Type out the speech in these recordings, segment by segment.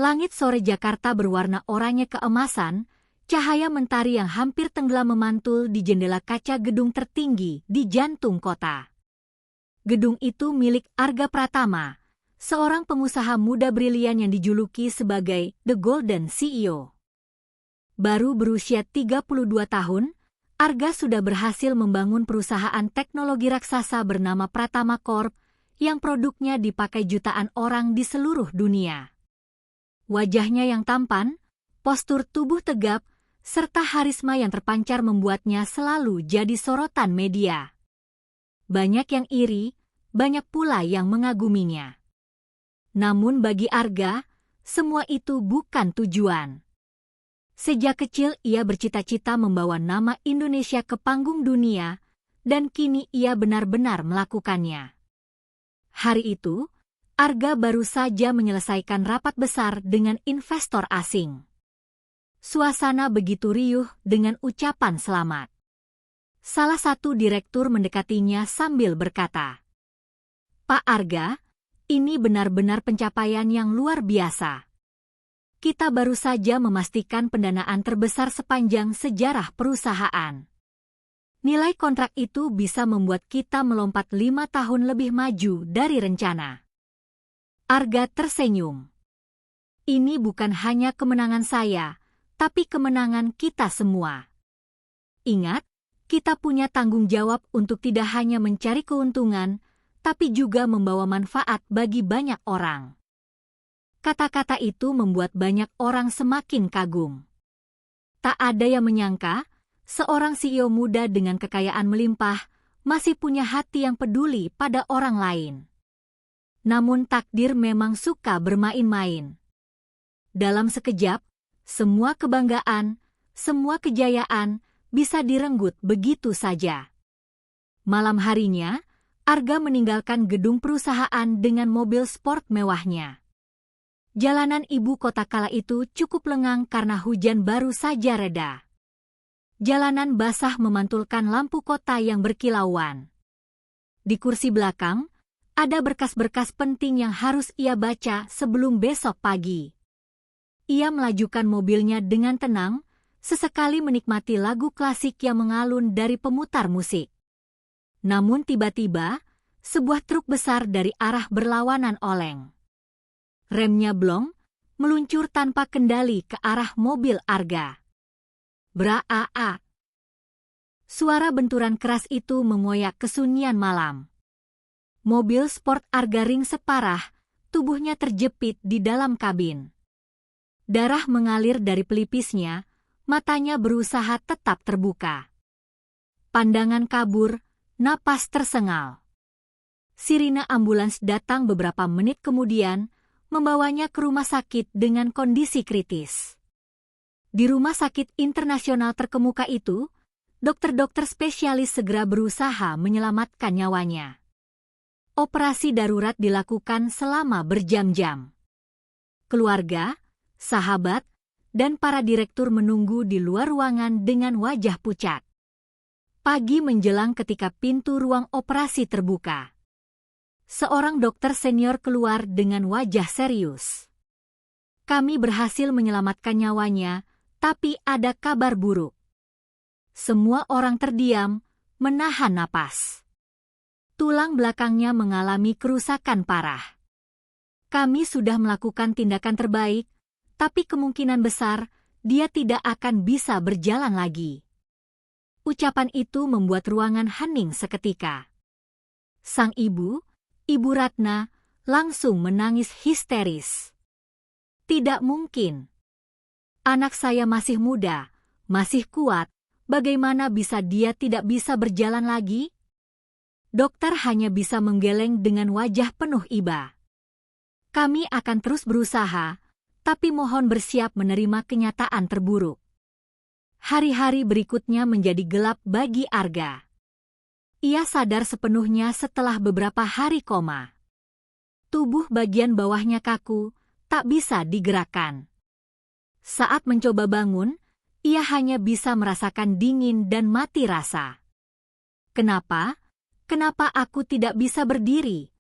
Langit sore Jakarta berwarna oranye keemasan, cahaya mentari yang hampir tenggelam memantul di jendela kaca gedung tertinggi di jantung kota. Gedung itu milik Arga Pratama, seorang pengusaha muda brilian yang dijuluki sebagai The Golden CEO. Baru berusia 32 tahun, Arga sudah berhasil membangun perusahaan teknologi raksasa bernama Pratama Corp yang produknya dipakai jutaan orang di seluruh dunia. Wajahnya yang tampan, postur tubuh tegap, serta harisma yang terpancar membuatnya selalu jadi sorotan media. Banyak yang iri, banyak pula yang mengaguminya. Namun bagi Arga, semua itu bukan tujuan. Sejak kecil ia bercita-cita membawa nama Indonesia ke panggung dunia, dan kini ia benar-benar melakukannya. Hari itu, Arga baru saja menyelesaikan rapat besar dengan investor asing. Suasana begitu riuh dengan ucapan selamat. Salah satu direktur mendekatinya sambil berkata, "Pak Arga, ini benar-benar pencapaian yang luar biasa. Kita baru saja memastikan pendanaan terbesar sepanjang sejarah perusahaan. Nilai kontrak itu bisa membuat kita melompat 5 tahun lebih maju dari rencana." Arga tersenyum. "Ini bukan hanya kemenangan saya, tapi kemenangan kita semua. Ingat, kita punya tanggung jawab untuk tidak hanya mencari keuntungan, tapi juga membawa manfaat bagi banyak orang." Kata-kata itu membuat banyak orang semakin kagum. Tak ada yang menyangka, seorang CEO muda dengan kekayaan melimpah masih punya hati yang peduli pada orang lain. Namun takdir memang suka bermain-main. Dalam sekejap, semua kebanggaan, semua kejayaan bisa direnggut begitu saja. Malam harinya, Arga meninggalkan gedung perusahaan dengan mobil sport mewahnya. Jalanan ibu kota kala itu cukup lengang karena hujan baru saja reda. Jalanan basah memantulkan lampu kota yang berkilauan. Di kursi belakang, ada berkas-berkas penting yang harus ia baca sebelum besok pagi. Ia melajukan mobilnya dengan tenang, sesekali menikmati lagu klasik yang mengalun dari pemutar musik. Namun tiba-tiba, sebuah truk besar dari arah berlawanan oleng. Remnya blong, meluncur tanpa kendali ke arah mobil Arga. Braa! Suara benturan keras itu mengoyak kesunyian malam. Mobil sport Arga ringsek parah, tubuhnya terjepit di dalam kabin. Darah mengalir dari pelipisnya, matanya berusaha tetap terbuka. Pandangan kabur, napas tersengal. Sirine ambulans datang beberapa menit kemudian, membawanya ke rumah sakit dengan kondisi kritis. Di rumah sakit internasional terkemuka itu, dokter-dokter spesialis segera berusaha menyelamatkan nyawanya. Operasi darurat dilakukan selama berjam-jam. Keluarga, sahabat, dan para direktur menunggu di luar ruangan dengan wajah pucat. Pagi menjelang ketika pintu ruang operasi terbuka. Seorang dokter senior keluar dengan wajah serius. "Kami berhasil menyelamatkan nyawanya, tapi ada kabar buruk." Semua orang terdiam, menahan napas. Tulang belakangnya mengalami kerusakan parah. "Kami sudah melakukan tindakan terbaik, tapi kemungkinan besar dia tidak akan bisa berjalan lagi." Ucapan itu membuat ruangan hening seketika. Sang ibu, Ibu Ratna, langsung menangis histeris. "Tidak mungkin. Anak saya masih muda, masih kuat, bagaimana bisa dia tidak bisa berjalan lagi?" Dokter hanya bisa menggeleng dengan wajah penuh iba. "Kami akan terus berusaha, tapi mohon bersiap menerima kenyataan terburuk." Hari-hari berikutnya menjadi gelap bagi Arga. Ia sadar sepenuhnya setelah beberapa hari koma. Tubuh bagian bawahnya kaku, tak bisa digerakkan. Saat mencoba bangun, ia hanya bisa merasakan dingin dan mati rasa. "Kenapa? Kenapa aku tidak bisa berdiri?"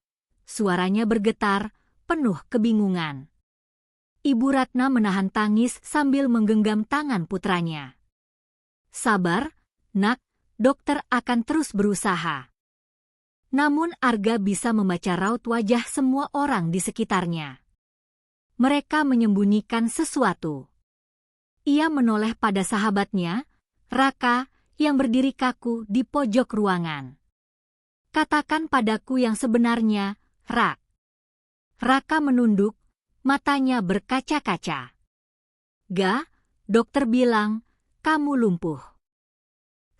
Suaranya bergetar, penuh kebingungan. Ibu Ratna menahan tangis sambil menggenggam tangan putranya. Sabar, nak, dokter akan terus berusaha. Namun Arga bisa membaca raut wajah semua orang di sekitarnya. Mereka menyembunyikan sesuatu. Ia menoleh pada sahabatnya, Raka, yang berdiri kaku di pojok ruangan. Katakan padaku yang sebenarnya, Rak. Raka menunduk, matanya berkaca-kaca. Ga, dokter bilang, kamu lumpuh.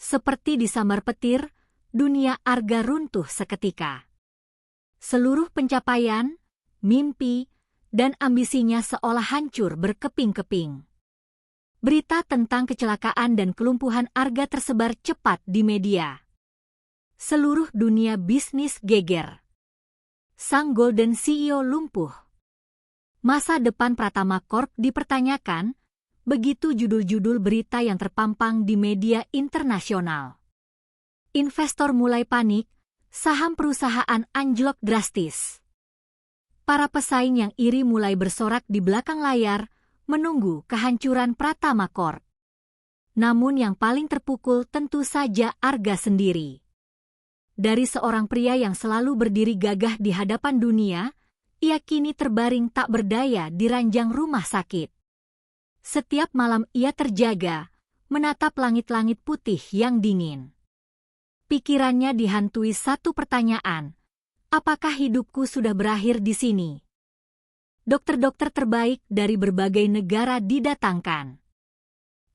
Seperti disambar petir, dunia Arga runtuh seketika. Seluruh pencapaian, mimpi, dan ambisinya seolah hancur berkeping-keping. Berita tentang kecelakaan dan kelumpuhan Arga tersebar cepat di media. Seluruh dunia bisnis geger. Sang Golden CEO lumpuh. Masa depan Pratama Corp dipertanyakan, begitu judul-judul berita yang terpampang di media internasional. Investor mulai panik, saham perusahaan anjlok drastis. Para pesaing yang iri mulai bersorak di belakang layar, menunggu kehancuran Pratama Corp. Namun yang paling terpukul tentu saja Arga sendiri. Dari seorang pria yang selalu berdiri gagah di hadapan dunia, ia kini terbaring tak berdaya di ranjang rumah sakit. Setiap malam ia terjaga, menatap langit-langit putih yang dingin. Pikirannya dihantui satu pertanyaan, apakah hidupku sudah berakhir di sini? Dokter-dokter terbaik dari berbagai negara didatangkan.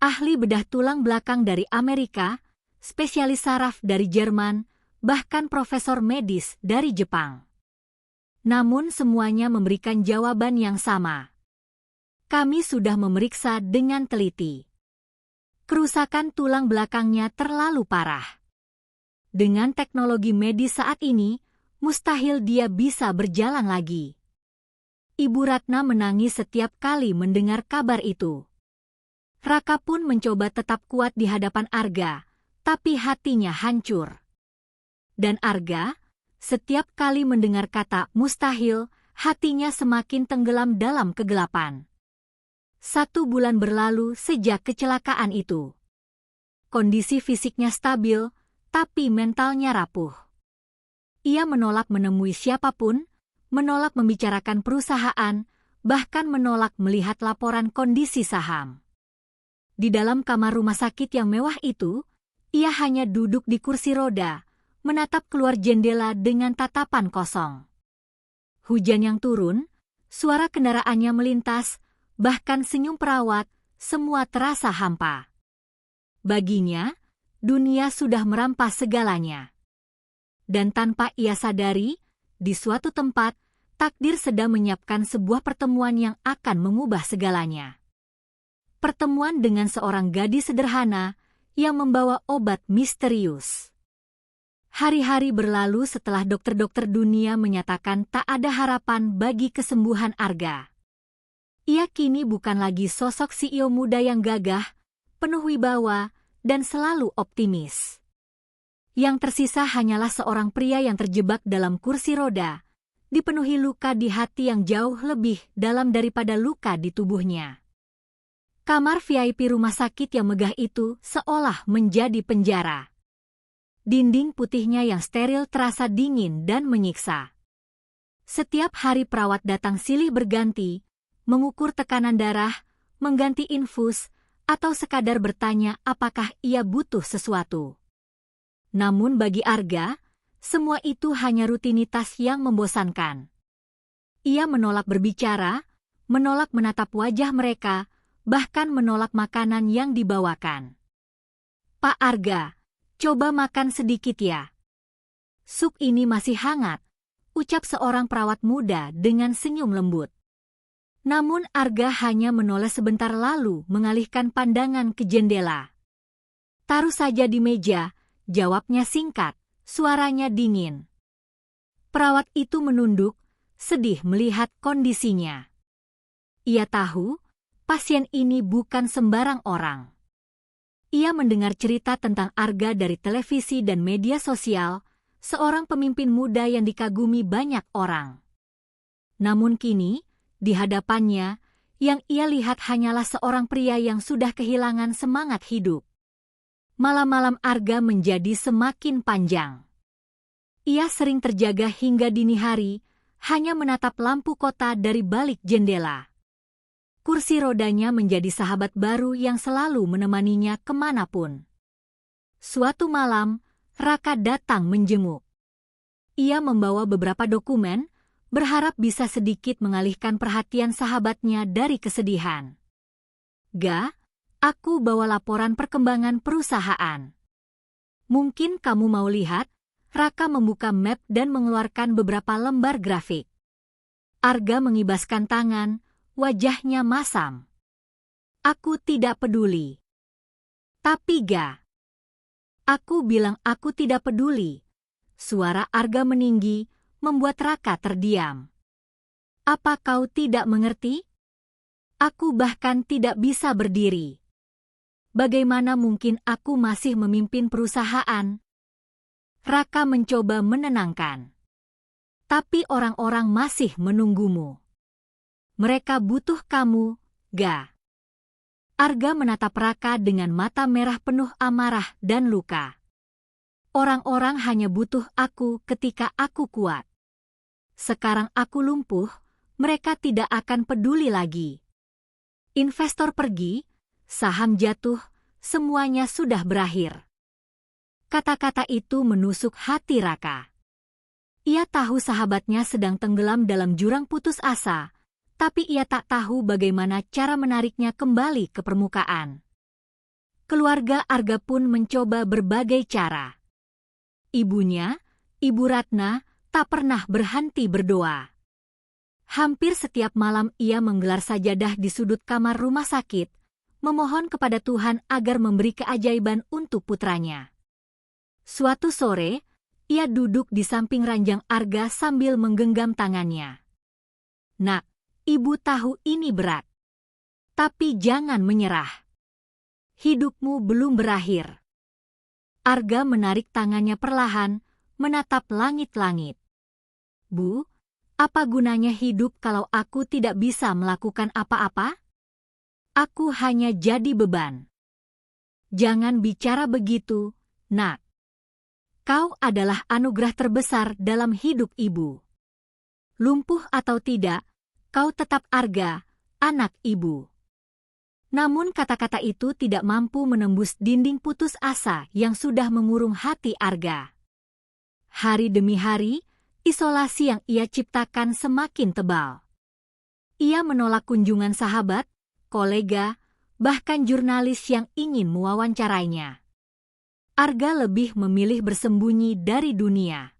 Ahli bedah tulang belakang dari Amerika, spesialis saraf dari Jerman, bahkan profesor medis dari Jepang. Namun semuanya memberikan jawaban yang sama. Kami sudah memeriksa dengan teliti. Kerusakan tulang belakangnya terlalu parah. Dengan teknologi medis saat ini, mustahil dia bisa berjalan lagi. Ibu Ratna menangis setiap kali mendengar kabar itu. Raka pun mencoba tetap kuat di hadapan Arga, tapi hatinya hancur. Dan Arga, setiap kali mendengar kata mustahil, hatinya semakin tenggelam dalam kegelapan. 1 bulan berlalu sejak kecelakaan itu. Kondisi fisiknya stabil, tapi mentalnya rapuh. Ia menolak menemui siapapun, menolak membicarakan perusahaan, bahkan menolak melihat laporan kondisi saham. Di dalam kamar rumah sakit yang mewah itu, ia hanya duduk di kursi roda, menatap keluar jendela dengan tatapan kosong. Hujan yang turun, suara kendaraannya melintas, bahkan senyum perawat, semua terasa hampa. Baginya, dunia sudah merampas segalanya. Dan tanpa ia sadari, di suatu tempat, takdir sedang menyiapkan sebuah pertemuan yang akan mengubah segalanya. Pertemuan dengan seorang gadis sederhana yang membawa obat misterius. Hari-hari berlalu setelah dokter-dokter dunia menyatakan tak ada harapan bagi kesembuhan Arga. Ia kini bukan lagi sosok CEO muda yang gagah, penuh wibawa, dan selalu optimis. Yang tersisa hanyalah seorang pria yang terjebak dalam kursi roda, dipenuhi luka di hati yang jauh lebih dalam daripada luka di tubuhnya. Kamar VIP rumah sakit yang megah itu seolah menjadi penjara. Dinding putihnya yang steril terasa dingin dan menyiksa. Setiap hari perawat datang silih berganti, mengukur tekanan darah, mengganti infus, atau sekadar bertanya apakah ia butuh sesuatu. Namun bagi Arga, semua itu hanya rutinitas yang membosankan. Ia menolak berbicara, menolak menatap wajah mereka, bahkan menolak makanan yang dibawakan. Pak Arga, coba makan sedikit ya. Sup ini masih hangat, ucap seorang perawat muda dengan senyum lembut. Namun Arga hanya menoleh sebentar lalu mengalihkan pandangan ke jendela. Taruh saja di meja, jawabnya singkat, suaranya dingin. Perawat itu menunduk, sedih melihat kondisinya. Ia tahu, pasien ini bukan sembarang orang. Ia mendengar cerita tentang Arga dari televisi dan media sosial, seorang pemimpin muda yang dikagumi banyak orang. Namun kini, di hadapannya, yang ia lihat hanyalah seorang pria yang sudah kehilangan semangat hidup. Malam-malam Arga menjadi semakin panjang. Ia sering terjaga hingga dini hari, hanya menatap lampu kota dari balik jendela. Kursi rodanya menjadi sahabat baru yang selalu menemaninya kemanapun. Suatu malam, Raka datang menjenguk. Ia membawa beberapa dokumen, berharap bisa sedikit mengalihkan perhatian sahabatnya dari kesedihan. "Ga, aku bawa laporan perkembangan perusahaan. Mungkin kamu mau lihat?" Raka membuka map dan mengeluarkan beberapa lembar grafik. Arga mengibaskan tangan, wajahnya masam. "Aku tidak peduli." "Tapi Ga." "Aku bilang aku tidak peduli." Suara Arga meninggi, membuat Raka terdiam. "Apa kau tidak mengerti? Aku bahkan tidak bisa berdiri. Bagaimana mungkin aku masih memimpin perusahaan?" Raka mencoba menenangkan. "Tapi orang-orang masih menunggumu. Mereka butuh kamu, Ga." Arga menatap Raka dengan mata merah penuh amarah dan luka. "Orang-orang hanya butuh aku ketika aku kuat. Sekarang aku lumpuh, mereka tidak akan peduli lagi. Investor pergi, saham jatuh, semuanya sudah berakhir." Kata-kata itu menusuk hati Raka. Ia tahu sahabatnya sedang tenggelam dalam jurang putus asa, tapi ia tak tahu bagaimana cara menariknya kembali ke permukaan. Keluarga Arga pun mencoba berbagai cara. Ibunya, Ibu Ratna, tak pernah berhenti berdoa. Hampir setiap malam ia menggelar sajadah di sudut kamar rumah sakit, memohon kepada Tuhan agar memberi keajaiban untuk putranya. Suatu sore, ia duduk di samping ranjang Arga sambil menggenggam tangannya. "Nak, ibu tahu ini berat. Tapi jangan menyerah. Hidupmu belum berakhir." Arga menarik tangannya perlahan, menatap langit-langit. "Bu, apa gunanya hidup kalau aku tidak bisa melakukan apa-apa? Aku hanya jadi beban." "Jangan bicara begitu, Nak. Kau adalah anugerah terbesar dalam hidup ibu. Lumpuh atau tidak, kau tetap Arga, anak ibu." Namun kata-kata itu tidak mampu menembus dinding putus asa yang sudah mengurung hati Arga. Hari demi hari, isolasi yang ia ciptakan semakin tebal. Ia menolak kunjungan sahabat, kolega, bahkan jurnalis yang ingin mewawancarainya. Arga lebih memilih bersembunyi dari dunia.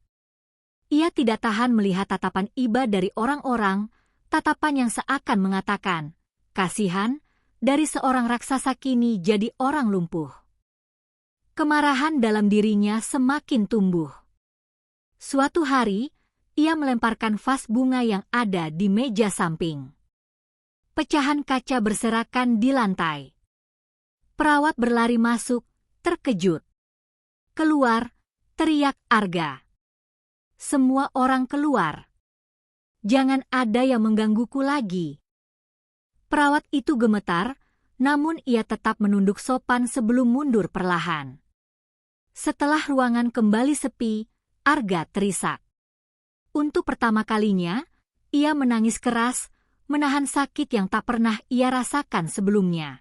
Ia tidak tahan melihat tatapan iba dari orang-orang, tatapan yang seakan mengatakan, "Kasihan, dari seorang raksasa kini jadi orang lumpuh." Kemarahan dalam dirinya semakin tumbuh. Suatu hari, ia melemparkan vas bunga yang ada di meja samping. Pecahan kaca berserakan di lantai. Perawat berlari masuk, terkejut. "Keluar!" teriak Arga. "Semua orang keluar. Jangan ada yang menggangguku lagi." Perawat itu gemetar, namun ia tetap menunduk sopan sebelum mundur perlahan. Setelah ruangan kembali sepi, Arga terisak. Untuk pertama kalinya, ia menangis keras, menahan sakit yang tak pernah ia rasakan sebelumnya.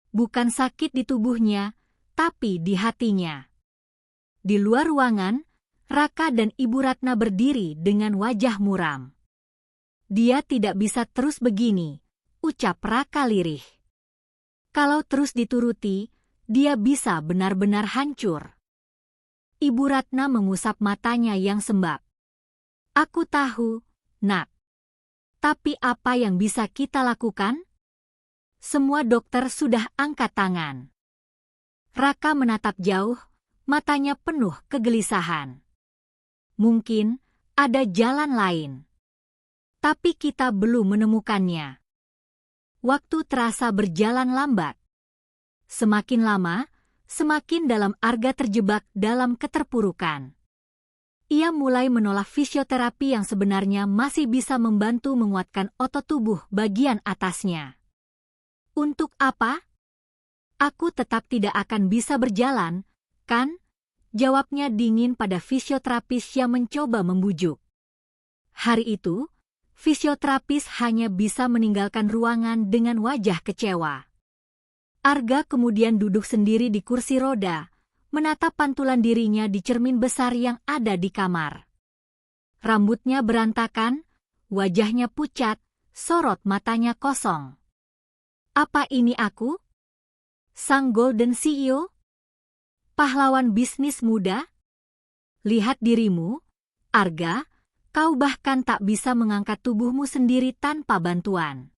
Bukan sakit di tubuhnya, tapi di hatinya. Di luar ruangan, Raka dan Ibu Ratna berdiri dengan wajah muram. "Dia tidak bisa terus begini," ucap Raka lirih. "Kalau terus dituruti, dia bisa benar-benar hancur." Ibu Ratna mengusap matanya yang sembab. "Aku tahu, Nak. Tapi apa yang bisa kita lakukan? Semua dokter sudah angkat tangan." Raka menatap jauh, matanya penuh kegelisahan. "Mungkin ada jalan lain. Tapi kita belum menemukannya." Waktu terasa berjalan lambat. Semakin lama, semakin dalam Arga terjebak dalam keterpurukan. Ia mulai menolak fisioterapi yang sebenarnya masih bisa membantu menguatkan otot tubuh bagian atasnya. Untuk apa? Aku tetap tidak akan bisa berjalan, kan? Jawabnya dingin pada fisioterapis yang mencoba membujuk. Hari itu, fisioterapis hanya bisa meninggalkan ruangan dengan wajah kecewa. Arga kemudian duduk sendiri di kursi roda, menatap pantulan dirinya di cermin besar yang ada di kamar. Rambutnya berantakan, wajahnya pucat, sorot matanya kosong. Apa ini aku? Sang Golden CEO? Pahlawan bisnis muda? Lihat dirimu, Arga, kau bahkan tak bisa mengangkat tubuhmu sendiri tanpa bantuan.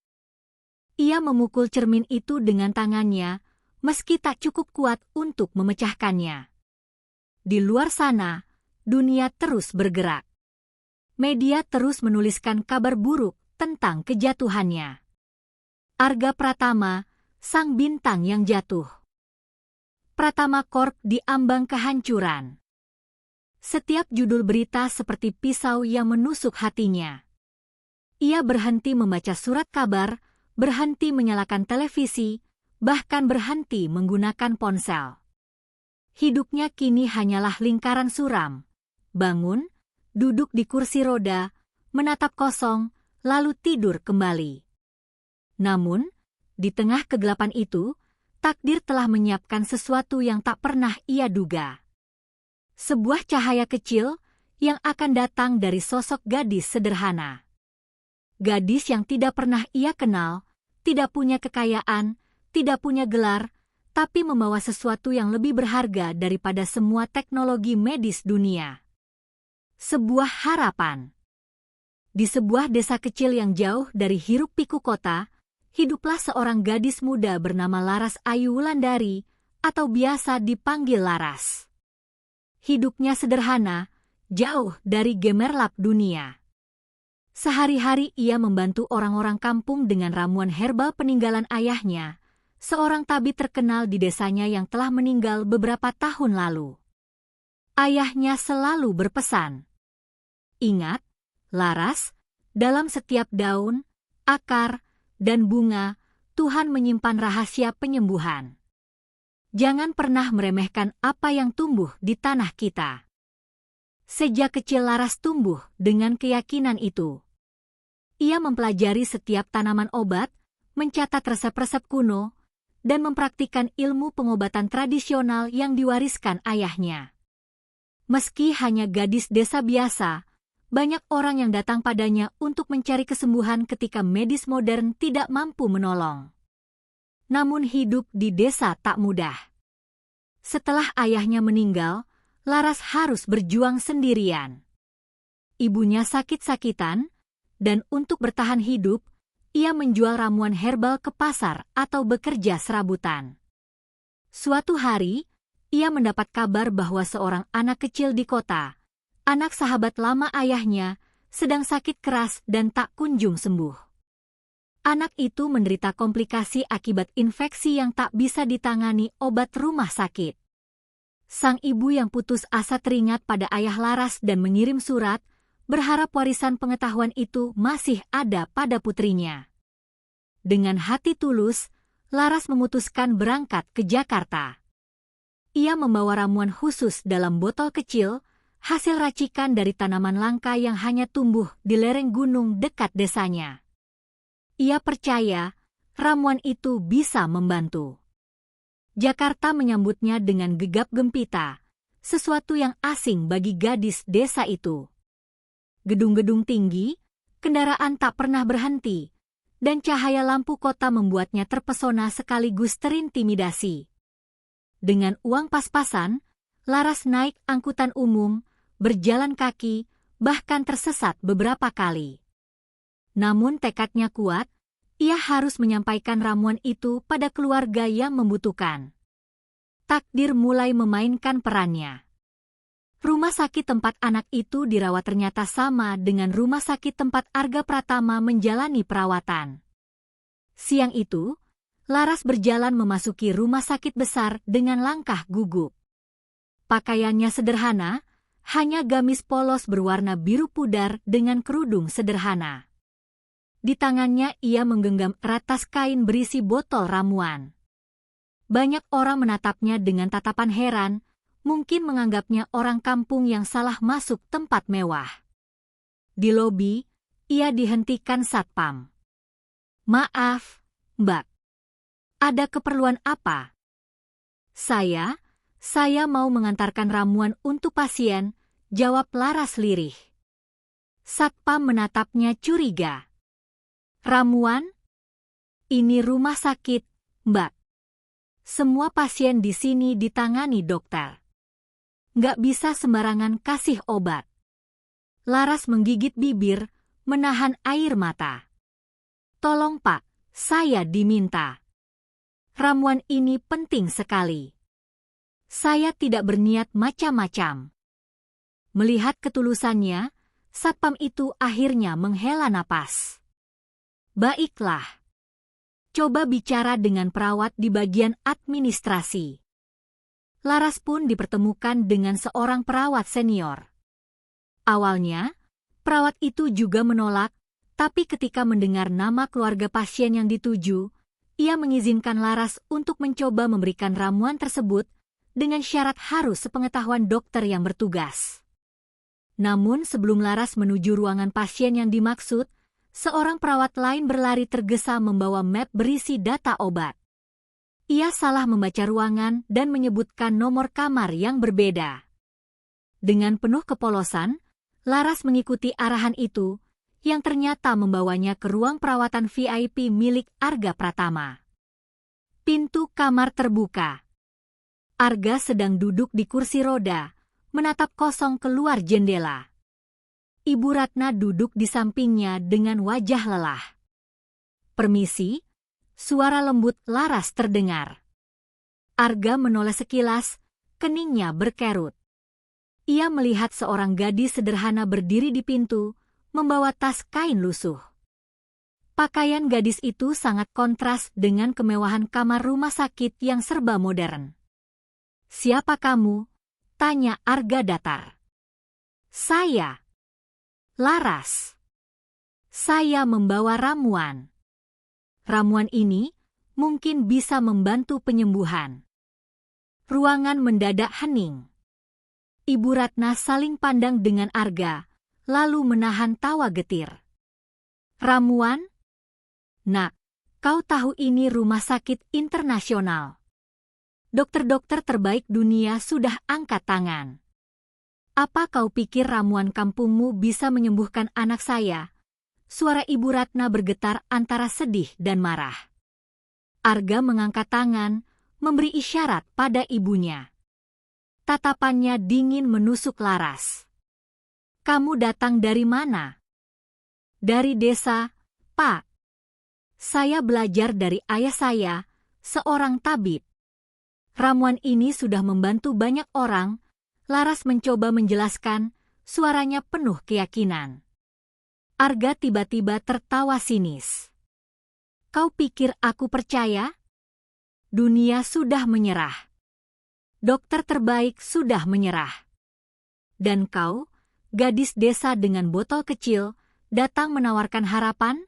Ia memukul cermin itu dengan tangannya, meski tak cukup kuat untuk memecahkannya. Di luar sana, dunia terus bergerak. Media terus menuliskan kabar buruk tentang kejatuhannya. Arga Pratama, sang bintang yang jatuh. Pratama Corp diambang kehancuran. Setiap judul berita seperti pisau yang menusuk hatinya. Ia berhenti membaca surat kabar, berhenti menyalakan televisi, bahkan berhenti menggunakan ponsel. Hidupnya kini hanyalah lingkaran suram. Bangun, duduk di kursi roda, menatap kosong, lalu tidur kembali. Namun, di tengah kegelapan itu, takdir telah menyiapkan sesuatu yang tak pernah ia duga. Sebuah cahaya kecil yang akan datang dari sosok gadis sederhana. Gadis yang tidak pernah ia kenal, tidak punya kekayaan, tidak punya gelar, tapi membawa sesuatu yang lebih berharga daripada semua teknologi medis dunia. Sebuah harapan. Di sebuah desa kecil yang jauh dari hiruk-pikuk kota, hiduplah seorang gadis muda bernama Laras Ayu Wulandari, atau biasa dipanggil Laras. Hidupnya sederhana, jauh dari gemerlap dunia. Sehari-hari ia membantu orang-orang kampung dengan ramuan herbal peninggalan ayahnya, seorang tabib terkenal di desanya yang telah meninggal beberapa tahun lalu. Ayahnya selalu berpesan, "Ingat, Laras, dalam setiap daun, akar, dan bunga, Tuhan menyimpan rahasia penyembuhan. Jangan pernah meremehkan apa yang tumbuh di tanah kita." Sejak kecil Laras tumbuh dengan keyakinan itu. Ia mempelajari setiap tanaman obat, mencatat resep-resep kuno, dan mempraktikkan ilmu pengobatan tradisional yang diwariskan ayahnya. Meski hanya gadis desa biasa, banyak orang yang datang padanya untuk mencari kesembuhan ketika medis modern tidak mampu menolong. Namun hidup di desa tak mudah. Setelah ayahnya meninggal, Laras harus berjuang sendirian. Ibunya sakit-sakitan, dan untuk bertahan hidup, ia menjual ramuan herbal ke pasar atau bekerja serabutan. Suatu hari, ia mendapat kabar bahwa seorang anak kecil di kota, anak sahabat lama ayahnya, sedang sakit keras dan tak kunjung sembuh. Anak itu menderita komplikasi akibat infeksi yang tak bisa ditangani obat rumah sakit. Sang ibu yang putus asa teringat pada ayah Laras dan mengirim surat, berharap warisan pengetahuan itu masih ada pada putrinya. Dengan hati tulus, Laras memutuskan berangkat ke Jakarta. Ia membawa ramuan khusus dalam botol kecil, hasil racikan dari tanaman langka yang hanya tumbuh di lereng gunung dekat desanya. Ia percaya ramuan itu bisa membantu. Jakarta menyambutnya dengan gegap gempita, sesuatu yang asing bagi gadis desa itu. Gedung-gedung tinggi, kendaraan tak pernah berhenti, dan cahaya lampu kota membuatnya terpesona sekaligus terintimidasi. Dengan uang pas-pasan, Laras naik angkutan umum, berjalan kaki, bahkan tersesat beberapa kali. Namun tekadnya kuat, ia harus menyampaikan ramuan itu pada keluarga yang membutuhkan. Takdir mulai memainkan perannya. Rumah sakit tempat anak itu dirawat ternyata sama dengan rumah sakit tempat Arga Pratama menjalani perawatan. Siang itu, Laras berjalan memasuki rumah sakit besar dengan langkah gugup. Pakaiannya sederhana, Hanya gamis polos berwarna biru pudar dengan kerudung sederhana. Di tangannya ia menggenggam erat tas kain berisi botol ramuan. Banyak orang menatapnya dengan tatapan heran, mungkin menganggapnya orang kampung yang salah masuk tempat mewah. Di lobi, ia dihentikan satpam. "Maaf, Mbak. Ada keperluan apa?" Saya mau mengantarkan ramuan untuk pasien," jawab Laras lirih. Satpam menatapnya curiga. "Ramuan? Ini rumah sakit, Mbak. Semua pasien di sini ditangani dokter. Nggak bisa sembarangan kasih obat." Laras menggigit bibir, menahan air mata. "Tolong Pak, saya diminta. Ramuan ini penting sekali. Saya tidak berniat macam-macam." Melihat ketulusannya, satpam itu akhirnya menghela napas. "Baiklah. Coba bicara dengan perawat di bagian administrasi." Laras pun dipertemukan dengan seorang perawat senior. Awalnya, perawat itu juga menolak, tapi ketika mendengar nama keluarga pasien yang dituju, ia mengizinkan Laras untuk mencoba memberikan ramuan tersebut dengan syarat harus sepengetahuan dokter yang bertugas. Namun sebelum Laras menuju ruangan pasien yang dimaksud, seorang perawat lain berlari tergesa membawa map berisi data obat. Ia salah membaca ruangan dan menyebutkan nomor kamar yang berbeda. Dengan penuh kepolosan, Laras mengikuti arahan itu, yang ternyata membawanya ke ruang perawatan VIP milik Arga Pratama. Pintu kamar terbuka. Arga sedang duduk di kursi roda, menatap kosong keluar jendela. Ibu Ratna duduk di sampingnya dengan wajah lelah. "Permisi," suara lembut Laras terdengar. Arga menoleh sekilas, keningnya berkerut. Ia melihat seorang gadis sederhana berdiri di pintu, membawa tas kain lusuh. Pakaian gadis itu sangat kontras dengan kemewahan kamar rumah sakit yang serba modern. "Siapa kamu?" tanya Arga datar. "Saya, Laras. Saya membawa ramuan. Ramuan ini mungkin bisa membantu penyembuhan." Ruangan mendadak hening. Ibu Ratna saling pandang dengan Arga, lalu menahan tawa getir. "Ramuan? Nak, kau tahu ini rumah sakit internasional. Dokter-dokter terbaik dunia sudah angkat tangan. Apa kau pikir ramuan kampungmu bisa menyembuhkan anak saya?" Suara Ibu Ratna bergetar antara sedih dan marah. Arga mengangkat tangan, memberi isyarat pada ibunya. Tatapannya dingin menusuk Laras. "Kamu datang dari mana?" "Dari desa, Pak. Saya belajar dari ayah saya, seorang tabib. Ramuan ini sudah membantu banyak orang." Laras mencoba menjelaskan, suaranya penuh keyakinan. Arga tiba-tiba tertawa sinis. "Kau pikir aku percaya? Dunia sudah menyerah. Dokter terbaik sudah menyerah. Dan kau, gadis desa dengan botol kecil, datang menawarkan harapan?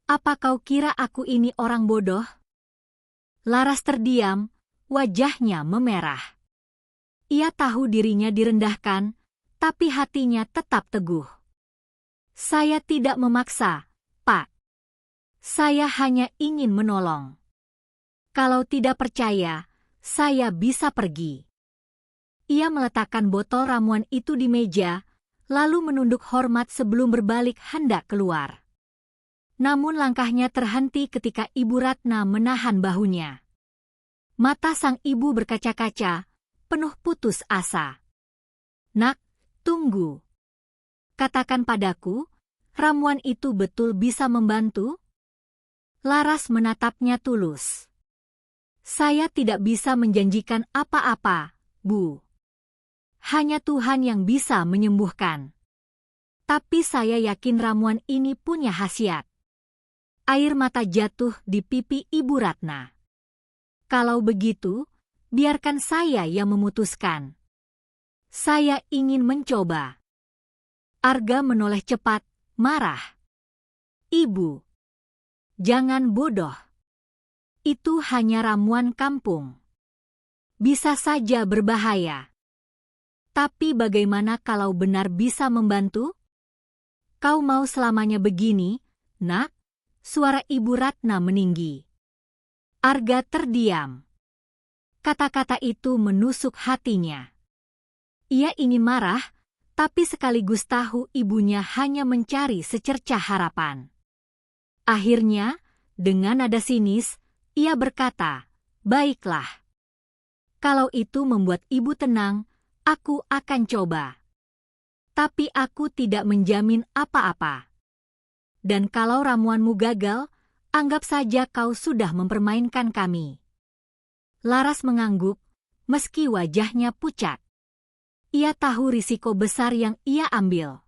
Apa kau kira aku ini orang bodoh?" Laras terdiam, wajahnya memerah. Ia tahu dirinya direndahkan, tapi hatinya tetap teguh. "Saya tidak memaksa, Pak. Saya hanya ingin menolong. Kalau tidak percaya, saya bisa pergi." Ia meletakkan botol ramuan itu di meja, lalu menunduk hormat sebelum berbalik hendak keluar. Namun langkahnya terhenti ketika Ibu Ratna menahan bahunya. Mata sang ibu berkaca-kaca, penuh putus asa. "Nak, tunggu. Katakan padaku, ramuan itu betul bisa membantu?" Laras menatapnya tulus. "Saya tidak bisa menjanjikan apa-apa, Bu. Hanya Tuhan yang bisa menyembuhkan. Tapi saya yakin ramuan ini punya khasiat." Air mata jatuh di pipi Ibu Ratna. "Kalau begitu, biarkan saya yang memutuskan. Saya ingin mencoba. Arga menoleh cepat, marah. Ibu, jangan bodoh. Itu hanya ramuan kampung. Bisa saja berbahaya. Tapi bagaimana kalau benar bisa membantu? Kau mau selamanya begini, nak? Suara Ibu Ratna meninggi. Arga terdiam. Kata-kata itu menusuk hatinya. Ia ingin marah, tapi sekaligus tahu ibunya hanya mencari secercah harapan. Akhirnya, dengan nada sinis, ia berkata, "Baiklah. Kalau itu membuat ibu tenang, aku akan coba. Tapi aku tidak menjamin apa-apa. Dan kalau ramuanmu gagal, anggap saja kau sudah mempermainkan kami." Laras mengangguk, meski wajahnya pucat. Ia tahu risiko besar yang ia ambil.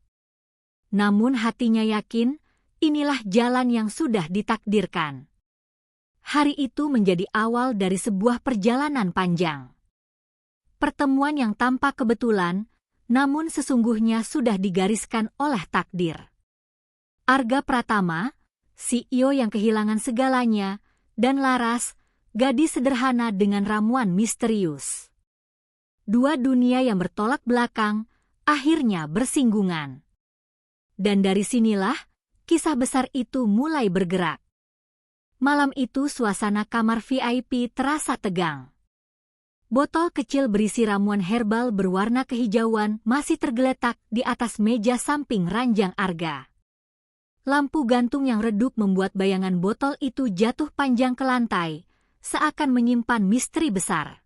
Namun hatinya yakin, inilah jalan yang sudah ditakdirkan. Hari itu menjadi awal dari sebuah perjalanan panjang. Pertemuan yang tampak kebetulan, namun sesungguhnya sudah digariskan oleh takdir. Arga Pratama, CEO yang kehilangan segalanya, dan Laras, gadis sederhana dengan ramuan misterius. Dua dunia yang bertolak belakang, akhirnya bersinggungan. Dan dari sinilah, kisah besar itu mulai bergerak. Malam itu suasana kamar VIP terasa tegang. Botol kecil berisi ramuan herbal berwarna kehijauan masih tergeletak di atas meja samping ranjang Arga. Lampu gantung yang redup membuat bayangan botol itu jatuh panjang ke lantai, seakan menyimpan misteri besar.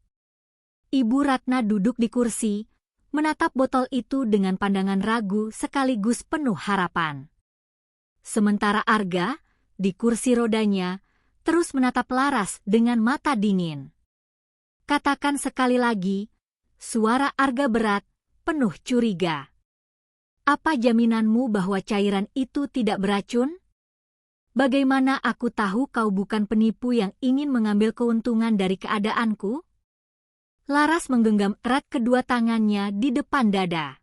Ibu Ratna duduk di kursi, menatap botol itu dengan pandangan ragu sekaligus penuh harapan. Sementara Arga, di kursi rodanya, terus menatap Laras dengan mata dingin. Katakan sekali lagi, suara Arga berat, penuh curiga. Apa jaminanmu bahwa cairan itu tidak beracun? Bagaimana aku tahu kau bukan penipu yang ingin mengambil keuntungan dari keadaanku? Laras menggenggam erat kedua tangannya di depan dada.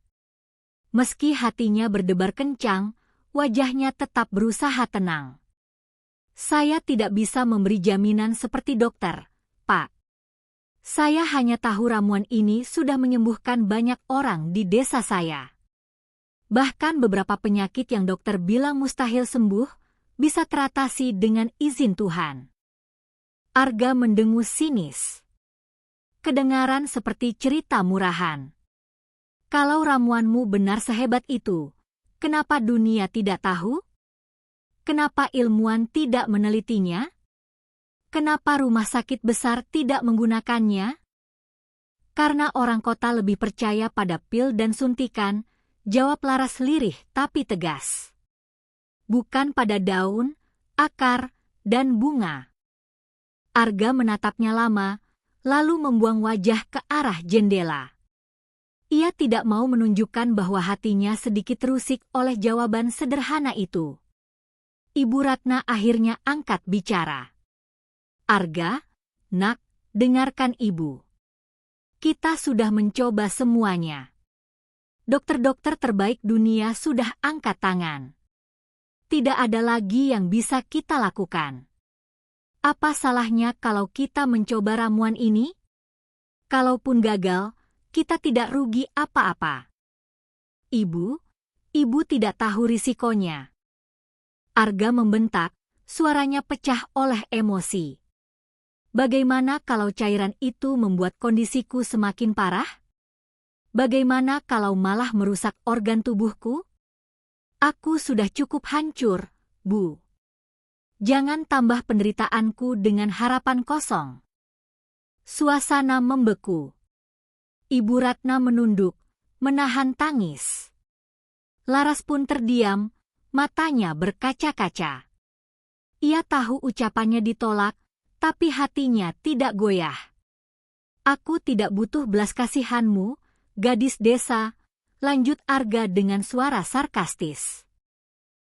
Meski hatinya berdebar kencang, wajahnya tetap berusaha tenang. Saya tidak bisa memberi jaminan seperti dokter, Pak. Saya hanya tahu ramuan ini sudah menyembuhkan banyak orang di desa saya. Bahkan beberapa penyakit yang dokter bilang mustahil sembuh, bisa teratasi dengan izin Tuhan. Arga mendengus sinis. Kedengaran seperti cerita murahan. Kalau ramuanmu benar sehebat itu, kenapa dunia tidak tahu? Kenapa ilmuwan tidak menelitinya? Kenapa rumah sakit besar tidak menggunakannya? Karena orang kota lebih percaya pada pil dan suntikan, jawab Laras lirih tapi tegas. Bukan pada daun, akar, dan bunga. Arga menatapnya lama, lalu membuang wajah ke arah jendela. Ia tidak mau menunjukkan bahwa hatinya sedikit terusik oleh jawaban sederhana itu. Ibu Ratna akhirnya angkat bicara. Arga, nak, dengarkan ibu. Kita sudah mencoba semuanya. Dokter-dokter terbaik dunia sudah angkat tangan. Tidak ada lagi yang bisa kita lakukan. Apa salahnya kalau kita mencoba ramuan ini? Kalaupun gagal, kita tidak rugi apa-apa. Ibu tidak tahu risikonya. Arga membentak, suaranya pecah oleh emosi. Bagaimana kalau cairan itu membuat kondisiku semakin parah? Bagaimana kalau malah merusak organ tubuhku? Aku sudah cukup hancur, Bu. Jangan tambah penderitaanku dengan harapan kosong. Suasana membeku. Ibu Ratna menunduk, menahan tangis. Laras pun terdiam, matanya berkaca-kaca. Ia tahu ucapannya ditolak, tapi hatinya tidak goyah. Aku tidak butuh belas kasihanmu, gadis desa, lanjut Arga dengan suara sarkastis.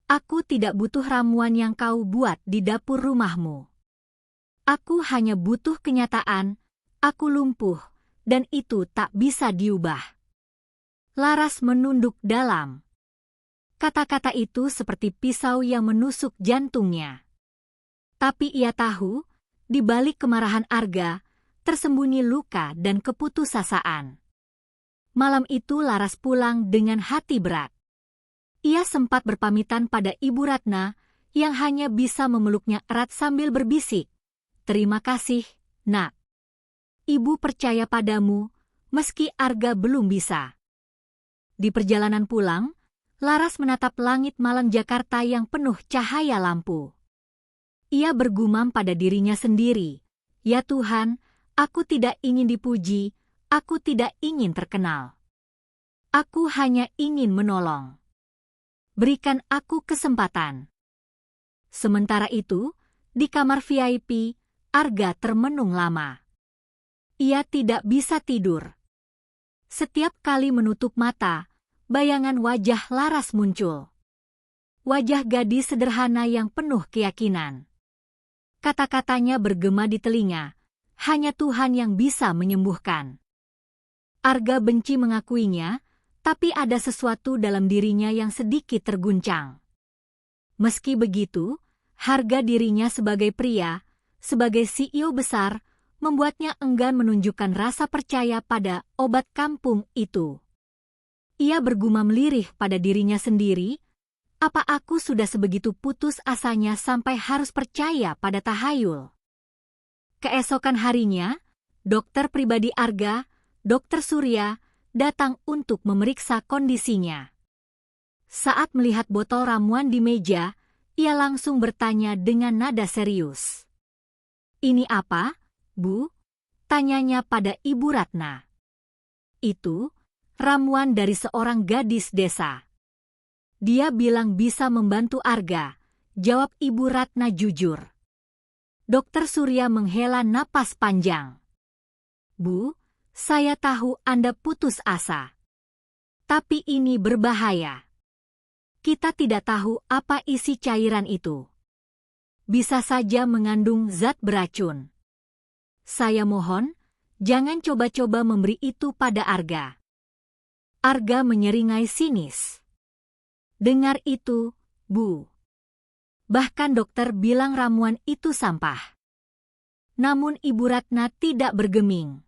Aku tidak butuh ramuan yang kau buat di dapur rumahmu. Aku hanya butuh kenyataan, aku lumpuh, dan itu tak bisa diubah. Laras menunduk dalam. Kata-kata itu seperti pisau yang menusuk jantungnya. Tapi ia tahu, di balik kemarahan Arga, tersembunyi luka dan keputusasaan. Malam itu Laras pulang dengan hati berat. Ia sempat berpamitan pada Ibu Ratna, yang hanya bisa memeluknya erat sambil berbisik, "Terima kasih, Nak. Ibu percaya padamu, meski Arga belum bisa." Di perjalanan pulang, Laras menatap langit malam Jakarta yang penuh cahaya lampu. Ia bergumam pada dirinya sendiri, "Ya Tuhan, aku tidak ingin dipuji, aku tidak ingin terkenal. Aku hanya ingin menolong. Berikan aku kesempatan." Sementara itu, di kamar VIP, Arga termenung lama. Ia tidak bisa tidur. Setiap kali menutup mata, bayangan wajah Laras muncul. Wajah gadis sederhana yang penuh keyakinan. Kata-katanya bergema di telinga, "Hanya Tuhan yang bisa menyembuhkan." Arga benci mengakuinya, tapi ada sesuatu dalam dirinya yang sedikit terguncang. Meski begitu, harga dirinya sebagai pria, sebagai CEO besar, membuatnya enggan menunjukkan rasa percaya pada obat kampung itu. Ia bergumam lirih pada dirinya sendiri, "Apa aku sudah sebegitu putus asanya sampai harus percaya pada tahayul?" Keesokan harinya, dokter pribadi Arga, Dokter Surya, datang untuk memeriksa kondisinya. Saat melihat botol ramuan di meja, ia langsung bertanya dengan nada serius. "Ini apa, Bu?" tanyanya pada Ibu Ratna. "Itu ramuan dari seorang gadis desa. Dia bilang bisa membantu Arga," jawab Ibu Ratna jujur. Dokter Surya menghela napas panjang. "Bu, saya tahu Anda putus asa. Tapi ini berbahaya. Kita tidak tahu apa isi cairan itu. Bisa saja mengandung zat beracun. Saya mohon, jangan coba-coba memberi itu pada Arga." Arga menyeringai sinis. "Dengar itu, Bu. Bahkan dokter bilang ramuan itu sampah." Namun Ibu Ratna tidak bergeming.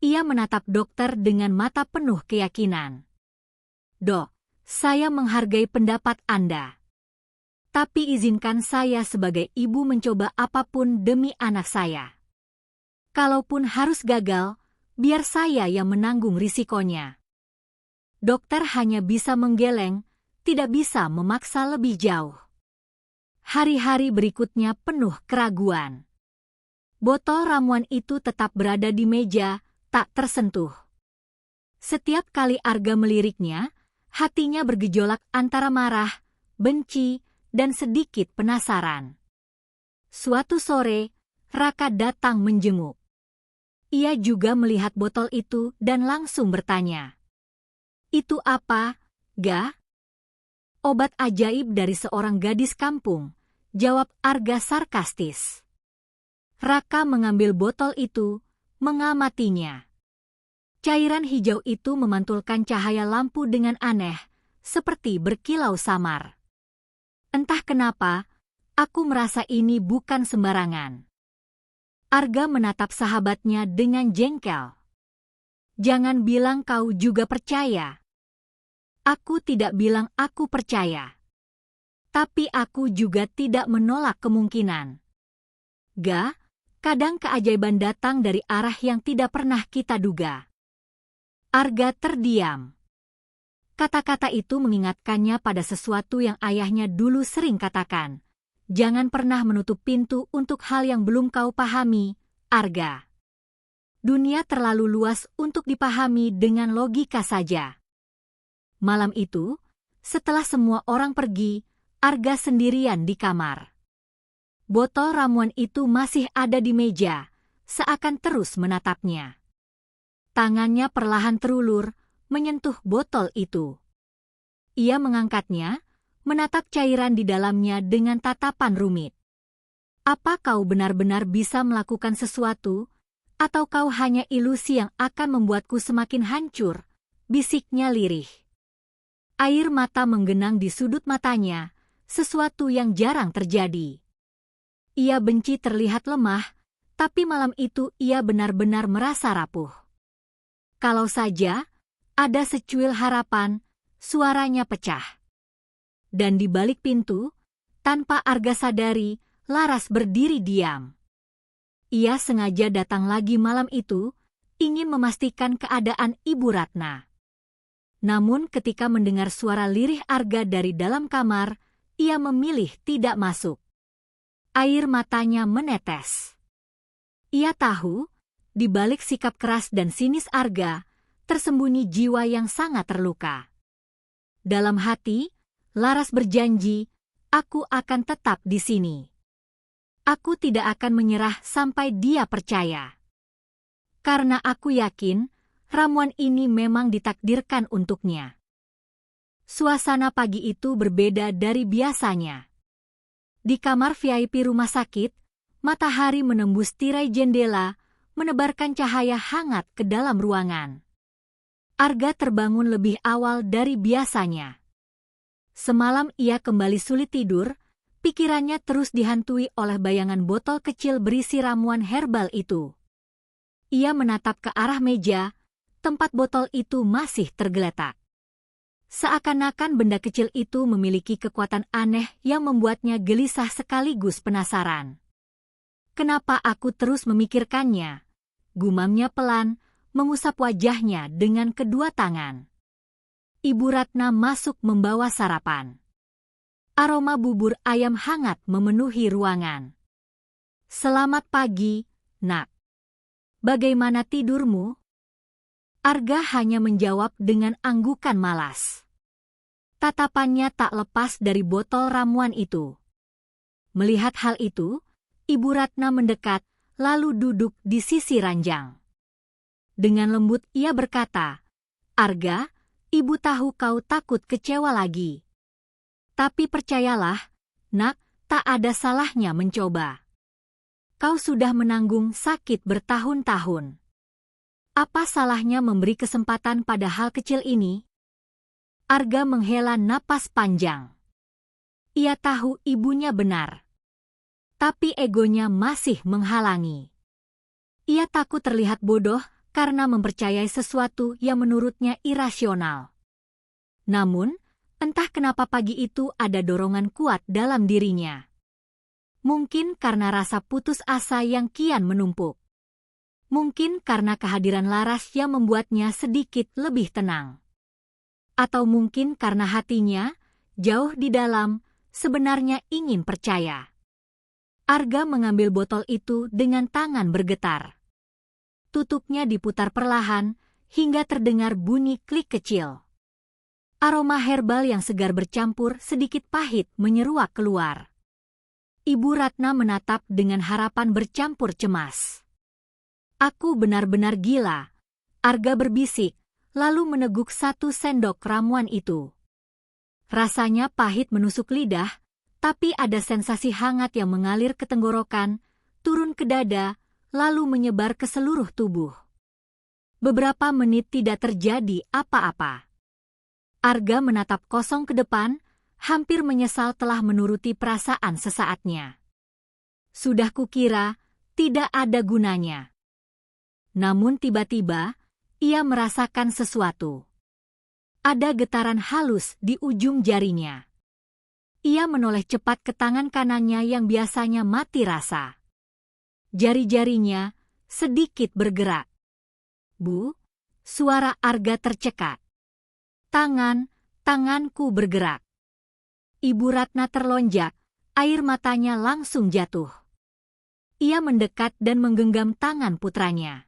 Ia menatap dokter dengan mata penuh keyakinan. "Dok, saya menghargai pendapat Anda. Tapi izinkan saya sebagai ibu mencoba apapun demi anak saya. Kalaupun harus gagal, biar saya yang menanggung risikonya." Dokter hanya bisa menggeleng, tidak bisa memaksa lebih jauh. Hari-hari berikutnya penuh keraguan. Botol ramuan itu tetap berada di meja, tak tersentuh. Setiap kali Arga meliriknya, hatinya bergejolak antara marah, benci, dan sedikit penasaran. Suatu sore, Raka datang menjenguk. Ia juga melihat botol itu dan langsung bertanya, "Itu apa, Ga?" "Obat ajaib dari seorang gadis kampung," jawab Arga sarkastis. Raka mengambil botol itu, mengamatinya. Cairan hijau itu memantulkan cahaya lampu dengan aneh, seperti berkilau samar. "Entah kenapa, aku merasa ini bukan sembarangan." Arga menatap sahabatnya dengan jengkel. "Jangan bilang kau juga percaya." "Aku tidak bilang aku percaya. Tapi aku juga tidak menolak kemungkinan. Ga, kadang keajaiban datang dari arah yang tidak pernah kita duga." Arga terdiam. Kata-kata itu mengingatkannya pada sesuatu yang ayahnya dulu sering katakan. "Jangan pernah menutup pintu untuk hal yang belum kau pahami, Arga. Dunia terlalu luas untuk dipahami dengan logika saja." Malam itu, setelah semua orang pergi, Arga sendirian di kamar. Botol ramuan itu masih ada di meja, seakan terus menatapnya. Tangannya perlahan terulur, menyentuh botol itu. Ia mengangkatnya, menatap cairan di dalamnya dengan tatapan rumit. "Apa kau benar-benar bisa melakukan sesuatu, atau kau hanya ilusi yang akan membuatku semakin hancur?" bisiknya lirih. Air mata menggenang di sudut matanya, sesuatu yang jarang terjadi. Ia benci terlihat lemah, tapi malam itu ia benar-benar merasa rapuh. Kalau saja ada secuil harapan, suaranya pecah. Dan di balik pintu, tanpa Arga sadari, Laras berdiri diam. Ia sengaja datang lagi malam itu, ingin memastikan keadaan Ibu Ratna. Namun ketika mendengar suara lirih Arga dari dalam kamar, ia memilih tidak masuk. Air matanya menetes. Ia tahu, di balik sikap keras dan sinis Arga, tersembunyi jiwa yang sangat terluka. Dalam hati, Laras berjanji, aku akan tetap di sini. Aku tidak akan menyerah sampai dia percaya. Karena aku yakin, ramuan ini memang ditakdirkan untuknya. Suasana pagi itu berbeda dari biasanya. Di kamar VIP rumah sakit, matahari menembus tirai jendela, menebarkan cahaya hangat ke dalam ruangan. Arga terbangun lebih awal dari biasanya. Semalam ia kembali sulit tidur, pikirannya terus dihantui oleh bayangan botol kecil berisi ramuan herbal itu. Ia menatap ke arah meja, tempat botol itu masih tergeletak. Seakan-akan benda kecil itu memiliki kekuatan aneh yang membuatnya gelisah sekaligus penasaran. Kenapa aku terus memikirkannya? Gumamnya pelan, mengusap wajahnya dengan kedua tangan. Ibu Ratna masuk membawa sarapan. Aroma bubur ayam hangat memenuhi ruangan. Selamat pagi, Nak. Bagaimana tidurmu? Arga hanya menjawab dengan anggukan malas. Tatapannya tak lepas dari botol ramuan itu. Melihat hal itu, Ibu Ratna mendekat, lalu duduk di sisi ranjang. Dengan lembut ia berkata, Arga, Ibu tahu kau takut kecewa lagi. Tapi percayalah, Nak, tak ada salahnya mencoba. Kau sudah menanggung sakit bertahun-tahun. Apa salahnya memberi kesempatan pada hal kecil ini? Arga menghela napas panjang. Ia tahu ibunya benar. Tapi egonya masih menghalangi. Ia takut terlihat bodoh karena mempercayai sesuatu yang menurutnya irasional. Namun, entah kenapa pagi itu ada dorongan kuat dalam dirinya. Mungkin karena rasa putus asa yang kian menumpuk. Mungkin karena kehadiran Laras yang membuatnya sedikit lebih tenang. Atau mungkin karena hatinya, jauh di dalam, sebenarnya ingin percaya. Arga mengambil botol itu dengan tangan bergetar. Tutupnya diputar perlahan, hingga terdengar bunyi klik kecil. Aroma herbal yang segar bercampur sedikit pahit menyeruak keluar. Ibu Ratna menatap dengan harapan bercampur cemas. Aku benar-benar gila, Arga berbisik, lalu meneguk 1 sendok ramuan itu. Rasanya pahit menusuk lidah, tapi ada sensasi hangat yang mengalir ke tenggorokan, turun ke dada, lalu menyebar ke seluruh tubuh. Beberapa menit tidak terjadi apa-apa. Arga menatap kosong ke depan, hampir menyesal telah menuruti perasaan sesaatnya. Sudah kukira, tidak ada gunanya. Namun tiba-tiba, ia merasakan sesuatu. Ada getaran halus di ujung jarinya. Ia menoleh cepat ke tangan kanannya yang biasanya mati rasa. Jari-jarinya sedikit bergerak. Bu, suara Arga tercekat. Tanganku bergerak. Ibu Ratna terlonjak, air matanya langsung jatuh. Ia mendekat dan menggenggam tangan putranya.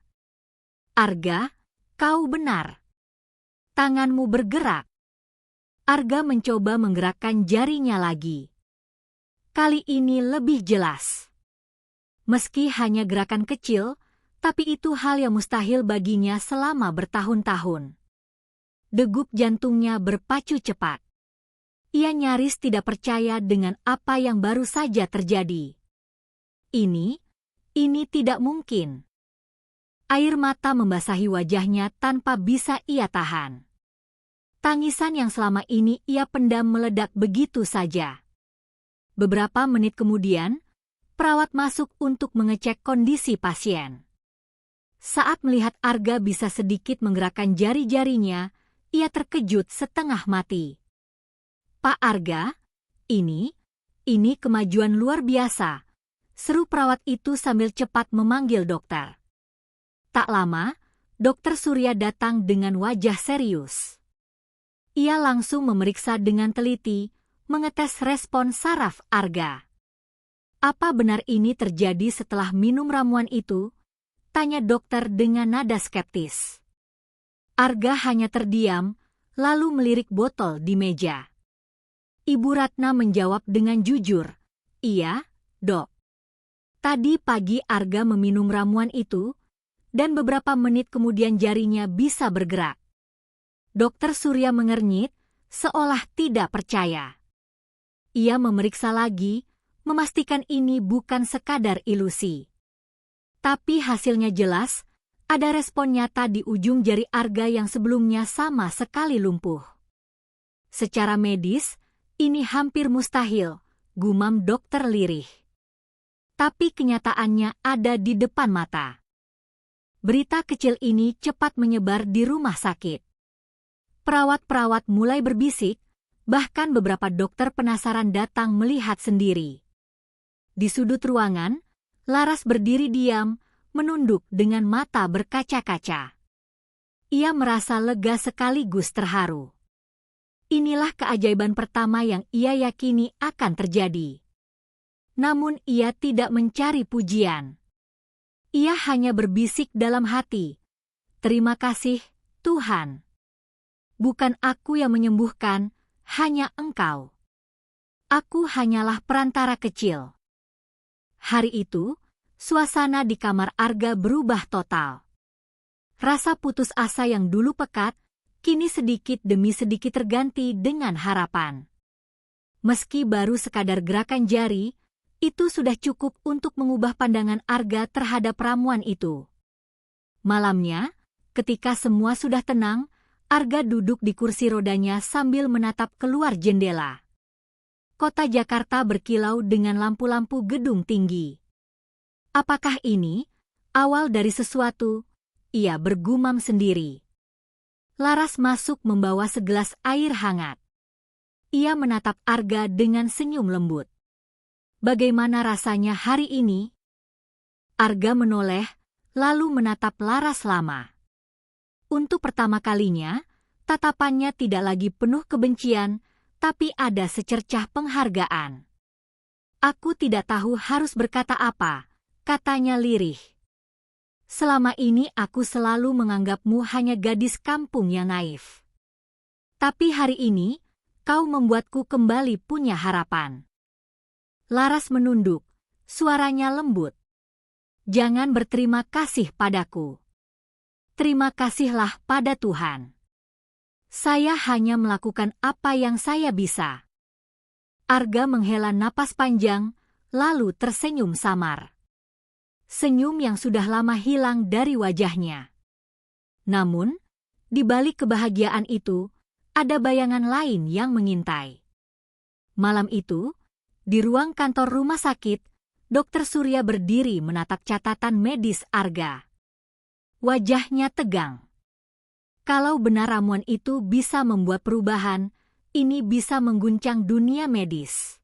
Arga, kau benar. Tanganmu bergerak. Arga mencoba menggerakkan jarinya lagi. Kali ini lebih jelas. Meski hanya gerakan kecil, tapi itu hal yang mustahil baginya selama bertahun-tahun. Degup jantungnya berpacu cepat. Ia nyaris tidak percaya dengan apa yang baru saja terjadi. Ini tidak mungkin. Air mata membasahi wajahnya tanpa bisa ia tahan. Tangisan yang selama ini ia pendam meledak begitu saja. Beberapa menit kemudian, perawat masuk untuk mengecek kondisi pasien. Saat melihat Arga bisa sedikit menggerakkan jari-jarinya, ia terkejut setengah mati. "Pak Arga, ini kemajuan luar biasa," seru perawat itu sambil cepat memanggil dokter. Tak lama, Dokter Surya datang dengan wajah serius. Ia langsung memeriksa dengan teliti, mengetes respon saraf Arga. "Apa benar ini terjadi setelah minum ramuan itu?" tanya dokter dengan nada skeptis. Arga hanya terdiam, lalu melirik botol di meja. Ibu Ratna menjawab dengan jujur, "Iya, Dok. Tadi pagi Arga meminum ramuan itu, dan beberapa menit kemudian jarinya bisa bergerak." Dokter Surya mengernyit, seolah tidak percaya. Ia memeriksa lagi, memastikan ini bukan sekadar ilusi. Tapi hasilnya jelas, ada respon nyata di ujung jari Arga yang sebelumnya sama sekali lumpuh. "Secara medis, ini hampir mustahil," gumam dokter lirih. Tapi kenyataannya ada di depan mata. Berita kecil ini cepat menyebar di rumah sakit. Perawat-perawat mulai berbisik, bahkan beberapa dokter penasaran datang melihat sendiri. Di sudut ruangan, Laras berdiri diam, menunduk dengan mata berkaca-kaca. Ia merasa lega sekaligus terharu. Inilah keajaiban pertama yang ia yakini akan terjadi. Namun ia tidak mencari pujian. Ia hanya berbisik dalam hati, "Terima kasih, Tuhan. Bukan aku yang menyembuhkan, hanya Engkau. Aku hanyalah perantara kecil." Hari itu, suasana di kamar Arga berubah total. Rasa putus asa yang dulu pekat, kini sedikit demi sedikit terganti dengan harapan. Meski baru sekadar gerakan jari, itu sudah cukup untuk mengubah pandangan Arga terhadap ramuan itu. Malamnya, ketika semua sudah tenang, Arga duduk di kursi rodanya sambil menatap keluar jendela. Kota Jakarta berkilau dengan lampu-lampu gedung tinggi. Apakah ini awal dari sesuatu? Ia bergumam sendiri. Laras masuk membawa segelas air hangat. Ia menatap Arga dengan senyum lembut. "Bagaimana rasanya hari ini?" Arga menoleh, lalu menatap Laras lama. Untuk pertama kalinya, tatapannya tidak lagi penuh kebencian, tapi ada secercah penghargaan. "Aku tidak tahu harus berkata apa," katanya lirih. "Selama ini aku selalu menganggapmu hanya gadis kampung yang naif. Tapi hari ini, kau membuatku kembali punya harapan." Laras menunduk, suaranya lembut. "Jangan berterima kasih padaku. Terima kasihlah pada Tuhan. Saya hanya melakukan apa yang saya bisa." Arga menghela napas panjang, lalu tersenyum samar. Senyum yang sudah lama hilang dari wajahnya. Namun, di balik kebahagiaan itu, ada bayangan lain yang mengintai. Malam itu, di ruang kantor rumah sakit, Dokter Surya berdiri menatap catatan medis Arga. Wajahnya tegang. Kalau benar ramuan itu bisa membuat perubahan, ini bisa mengguncang dunia medis.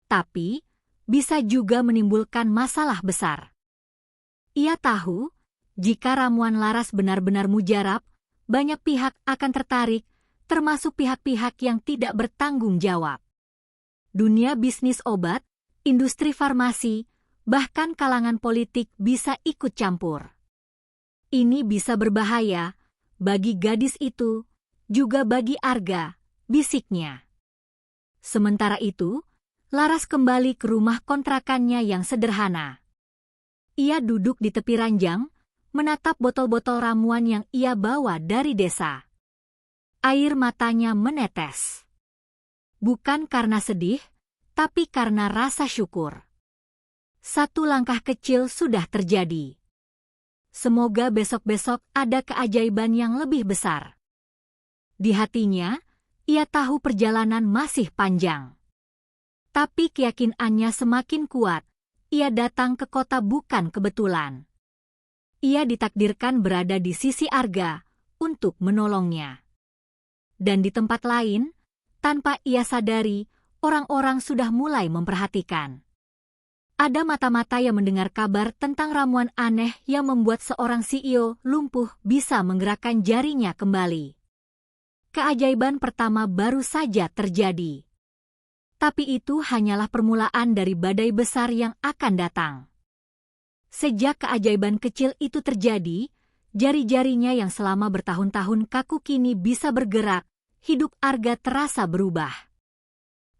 Tapi, bisa juga menimbulkan masalah besar. Ia tahu, jika ramuan Laras benar-benar mujarab, banyak pihak akan tertarik, termasuk pihak-pihak yang tidak bertanggung jawab. Dunia bisnis obat, industri farmasi, bahkan kalangan politik bisa ikut campur. Ini bisa berbahaya bagi gadis itu, juga bagi Arga, bisiknya. Sementara itu, Laras kembali ke rumah kontrakannya yang sederhana. Ia duduk di tepi ranjang, menatap botol-botol ramuan yang ia bawa dari desa. Air matanya menetes. Bukan karena sedih, tapi karena rasa syukur. Satu langkah kecil sudah terjadi. Semoga besok-besok ada keajaiban yang lebih besar. Di hatinya, ia tahu perjalanan masih panjang. Tapi keyakinannya semakin kuat. Ia datang ke kota bukan kebetulan. Ia ditakdirkan berada di sisi Arga untuk menolongnya. Dan di tempat lain, tanpa ia sadari, orang-orang sudah mulai memperhatikan. Ada mata-mata yang mendengar kabar tentang ramuan aneh yang membuat seorang CEO lumpuh bisa menggerakkan jarinya kembali. Keajaiban pertama baru saja terjadi. Tapi itu hanyalah permulaan dari badai besar yang akan datang. Sejak keajaiban kecil itu terjadi, jari-jarinya yang selama bertahun-tahun kaku kini bisa bergerak, hidup Arga terasa berubah.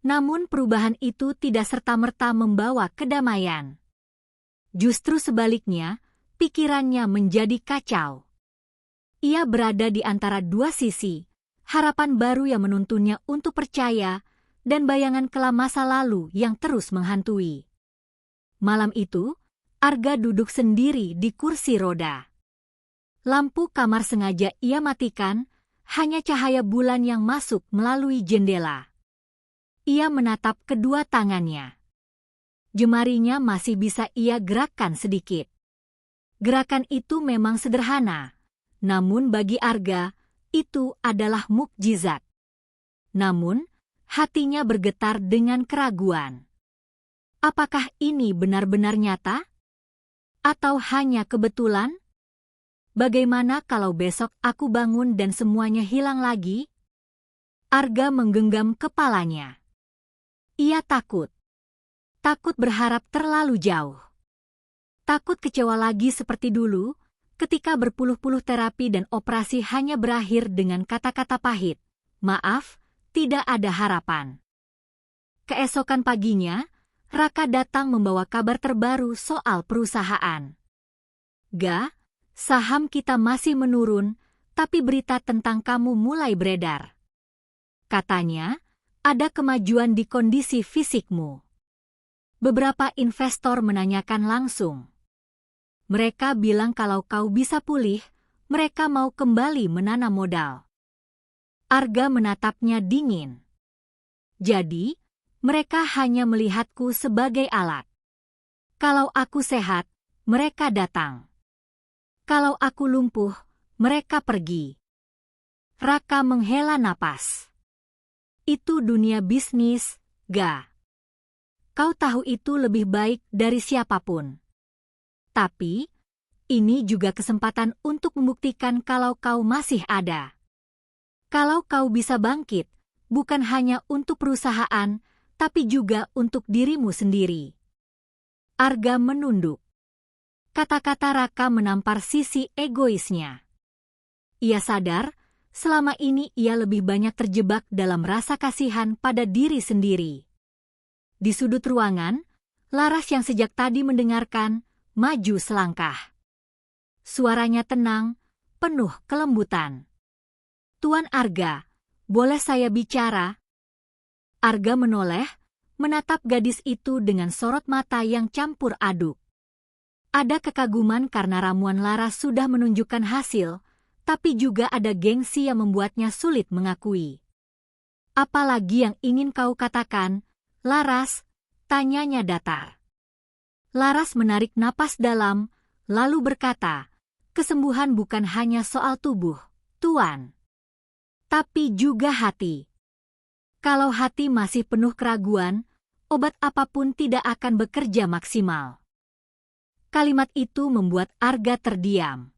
Namun perubahan itu tidak serta-merta membawa kedamaian. Justru sebaliknya, pikirannya menjadi kacau. Ia berada di antara dua sisi, harapan baru yang menuntunnya untuk percaya, dan bayangan kelam masa lalu yang terus menghantui. Malam itu, Arga duduk sendiri di kursi roda. Lampu kamar sengaja ia matikan, hanya cahaya bulan yang masuk melalui jendela. Ia menatap kedua tangannya. Jemarinya masih bisa ia gerakkan sedikit. Gerakan itu memang sederhana, namun bagi Arga, itu adalah mukjizat. Namun, hatinya bergetar dengan keraguan. Apakah ini benar-benar nyata? Atau hanya kebetulan? Bagaimana kalau besok aku bangun dan semuanya hilang lagi? Arga menggenggam kepalanya. Ia takut. Takut berharap terlalu jauh. Takut kecewa lagi seperti dulu, ketika berpuluh-puluh terapi dan operasi hanya berakhir dengan kata-kata pahit. Maaf, tidak ada harapan. Keesokan paginya, Raka datang membawa kabar terbaru soal perusahaan. Ga, saham kita masih menurun, tapi berita tentang kamu mulai beredar. Katanya, ada kemajuan di kondisi fisikmu. Beberapa investor menanyakan langsung. Mereka bilang kalau kau bisa pulih, mereka mau kembali menanam modal. Arga menatapnya dingin. Jadi, mereka hanya melihatku sebagai alat. Kalau aku sehat, mereka datang. Kalau aku lumpuh, mereka pergi. Raka menghela napas. Itu dunia bisnis, Ga. Kau tahu itu lebih baik dari siapapun. Tapi, ini juga kesempatan untuk membuktikan kalau kau masih ada. Kalau kau bisa bangkit, bukan hanya untuk perusahaan, tapi juga untuk dirimu sendiri. Arga menunduk. Kata-kata Raka menampar sisi egoisnya. Ia sadar, selama ini ia lebih banyak terjebak dalam rasa kasihan pada diri sendiri. Di sudut ruangan, Laras yang sejak tadi mendengarkan, maju selangkah. Suaranya tenang, penuh kelembutan. Tuan Arga, boleh saya bicara? Arga menoleh, menatap gadis itu dengan sorot mata yang campur aduk. Ada kekaguman karena ramuan Laras sudah menunjukkan hasil, tapi juga ada gengsi yang membuatnya sulit mengakui. Apalagi yang ingin kau katakan, Laras? Tanyanya datar. Laras menarik napas dalam, lalu berkata, kesembuhan bukan hanya soal tubuh, Tuan. Tapi juga hati. Kalau hati masih penuh keraguan, obat apapun tidak akan bekerja maksimal. Kalimat itu membuat Arga terdiam.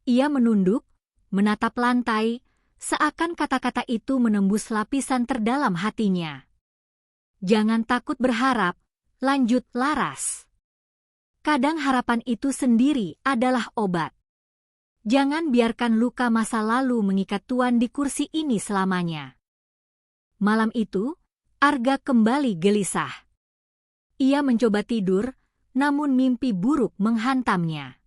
Ia menunduk, menatap lantai, seakan kata-kata itu menembus lapisan terdalam hatinya. Jangan takut berharap, lanjut Laras. Kadang harapan itu sendiri adalah obat. Jangan biarkan luka masa lalu mengikat Tuan di kursi ini selamanya. Malam itu, Arga kembali gelisah. Ia mencoba tidur, namun mimpi buruk menghantamnya.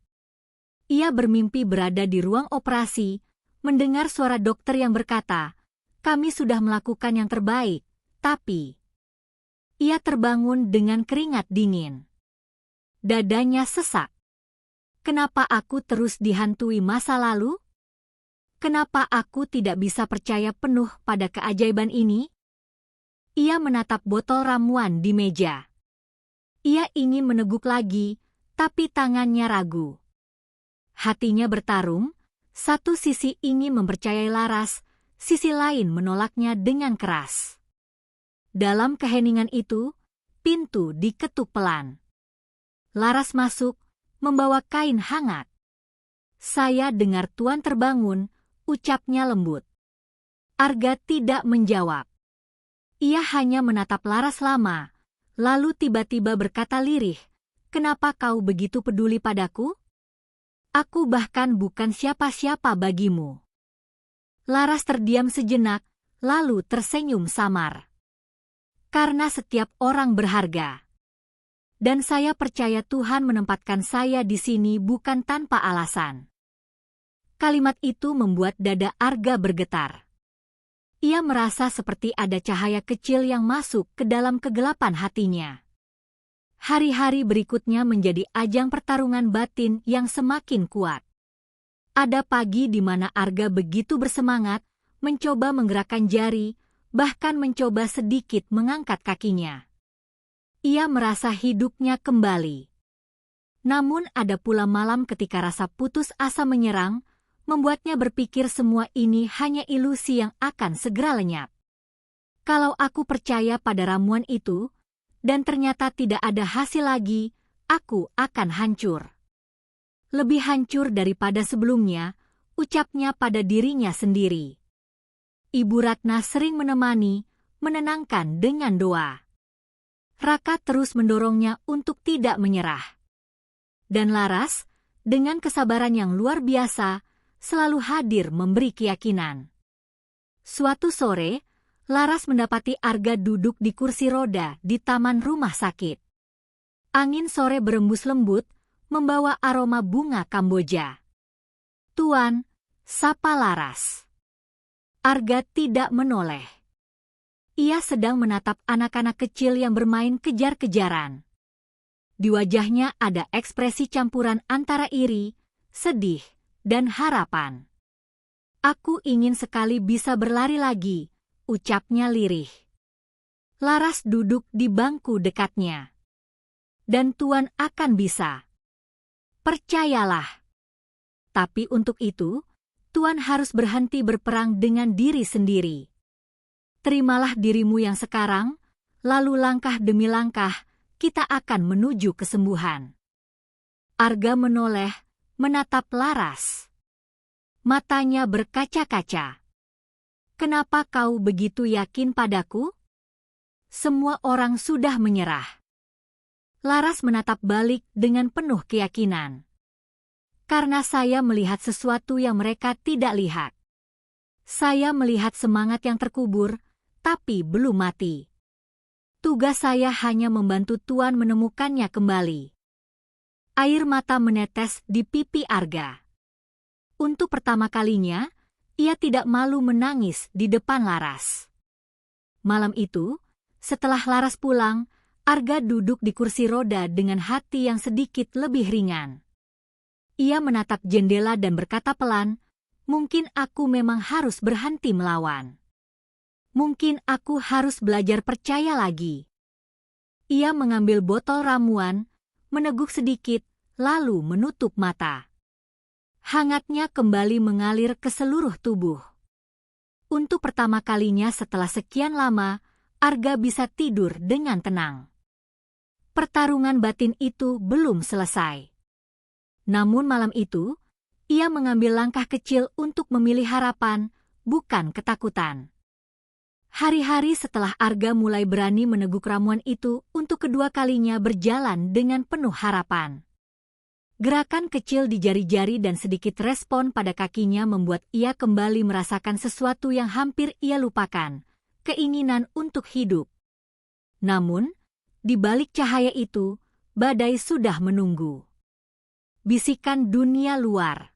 Ia bermimpi berada di ruang operasi, mendengar suara dokter yang berkata, kami sudah melakukan yang terbaik, tapi... Ia terbangun dengan keringat dingin. Dadanya sesak. Kenapa aku terus dihantui masa lalu? Kenapa aku tidak bisa percaya penuh pada keajaiban ini? Ia menatap botol ramuan di meja. Ia ingin meneguk lagi, tapi tangannya ragu. Hatinya bertarung, satu sisi ingin mempercayai Laras, sisi lain menolaknya dengan keras. Dalam keheningan itu, pintu diketuk pelan. Laras masuk, membawa kain hangat. Saya dengar Tuan terbangun, ucapnya lembut. Arga tidak menjawab. Ia hanya menatap Laras lama, lalu tiba-tiba berkata lirih, "Kenapa kau begitu peduli padaku? Aku bahkan bukan siapa-siapa bagimu." Laras terdiam sejenak, lalu tersenyum samar. "Karena setiap orang berharga. Dan saya percaya Tuhan menempatkan saya di sini bukan tanpa alasan." Kalimat itu membuat dada Arga bergetar. Ia merasa seperti ada cahaya kecil yang masuk ke dalam kegelapan hatinya. Hari-hari berikutnya menjadi ajang pertarungan batin yang semakin kuat. Ada pagi di mana Arga begitu bersemangat, mencoba menggerakkan jari, bahkan mencoba sedikit mengangkat kakinya. Ia merasa hidupnya kembali. Namun ada pula malam ketika rasa putus asa menyerang, membuatnya berpikir semua ini hanya ilusi yang akan segera lenyap. Kalau aku percaya pada ramuan itu, dan ternyata tidak ada hasil lagi, aku akan hancur. Lebih hancur daripada sebelumnya, ucapnya pada dirinya sendiri. Ibu Ratna sering menemani, menenangkan dengan doa. Raka terus mendorongnya untuk tidak menyerah. Dan Laras, dengan kesabaran yang luar biasa, selalu hadir memberi keyakinan. Suatu sore, Laras mendapati Arga duduk di kursi roda di taman rumah sakit. Angin sore berembus lembut, membawa aroma bunga Kamboja. "Tuan," sapa Laras. Arga tidak menoleh. Ia sedang menatap anak-anak kecil yang bermain kejar-kejaran. Di wajahnya ada ekspresi campuran antara iri, sedih, dan harapan. "Aku ingin sekali bisa berlari lagi," ucapnya lirih. Laras duduk di bangku dekatnya. "Dan Tuan akan bisa. Percayalah. Tapi untuk itu, Tuan harus berhenti berperang dengan diri sendiri. Terimalah dirimu yang sekarang, lalu langkah demi langkah, kita akan menuju kesembuhan." Arga menoleh, menatap Laras. Matanya berkaca-kaca. "Kenapa kau begitu yakin padaku? Semua orang sudah menyerah." Laras menatap balik dengan penuh keyakinan. "Karena saya melihat sesuatu yang mereka tidak lihat. Saya melihat semangat yang terkubur, tapi belum mati. Tugas saya hanya membantu Tuan menemukannya kembali." Air mata menetes di pipi Arga. Untuk pertama kalinya, ia tidak malu menangis di depan Laras. Malam itu, setelah Laras pulang, Arga duduk di kursi roda dengan hati yang sedikit lebih ringan. Ia menatap jendela dan berkata pelan, "Mungkin aku memang harus berhenti melawan. Mungkin aku harus belajar percaya lagi." Ia mengambil botol ramuan, meneguk sedikit, lalu menutup mata. Hangatnya kembali mengalir ke seluruh tubuh. Untuk pertama kalinya setelah sekian lama, Arga bisa tidur dengan tenang. Pertarungan batin itu belum selesai. Namun malam itu, ia mengambil langkah kecil untuk memilih harapan, bukan ketakutan. Hari-hari setelah Arga mulai berani meneguk ramuan itu untuk kedua kalinya berjalan dengan penuh harapan. Gerakan kecil di jari-jari dan sedikit respon pada kakinya membuat ia kembali merasakan sesuatu yang hampir ia lupakan, keinginan untuk hidup. Namun, di balik cahaya itu, badai sudah menunggu. Bisikan dunia luar.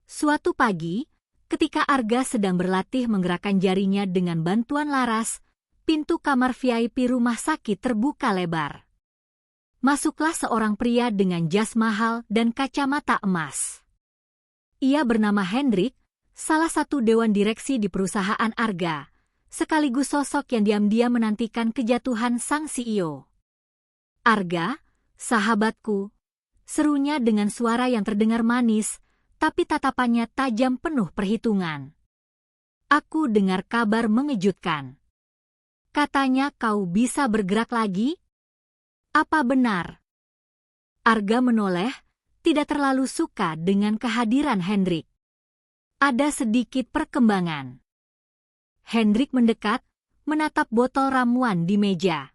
Suatu pagi, ketika Arga sedang berlatih menggerakkan jarinya dengan bantuan Laras, pintu kamar VIP rumah sakit terbuka lebar. Masuklah seorang pria dengan jas mahal dan kacamata emas. Ia bernama Hendrik, salah satu dewan direksi di perusahaan Arga, sekaligus sosok yang diam-diam menantikan kejatuhan sang CEO. "Arga, sahabatku," serunya dengan suara yang terdengar manis, tapi tatapannya tajam penuh perhitungan. "Aku dengar kabar mengejutkan. Katanya kau bisa bergerak lagi? Apa benar?" Arga menoleh, tidak terlalu suka dengan kehadiran Hendrik. Ada sedikit perkembangan. Hendrik mendekat, menatap botol ramuan di meja.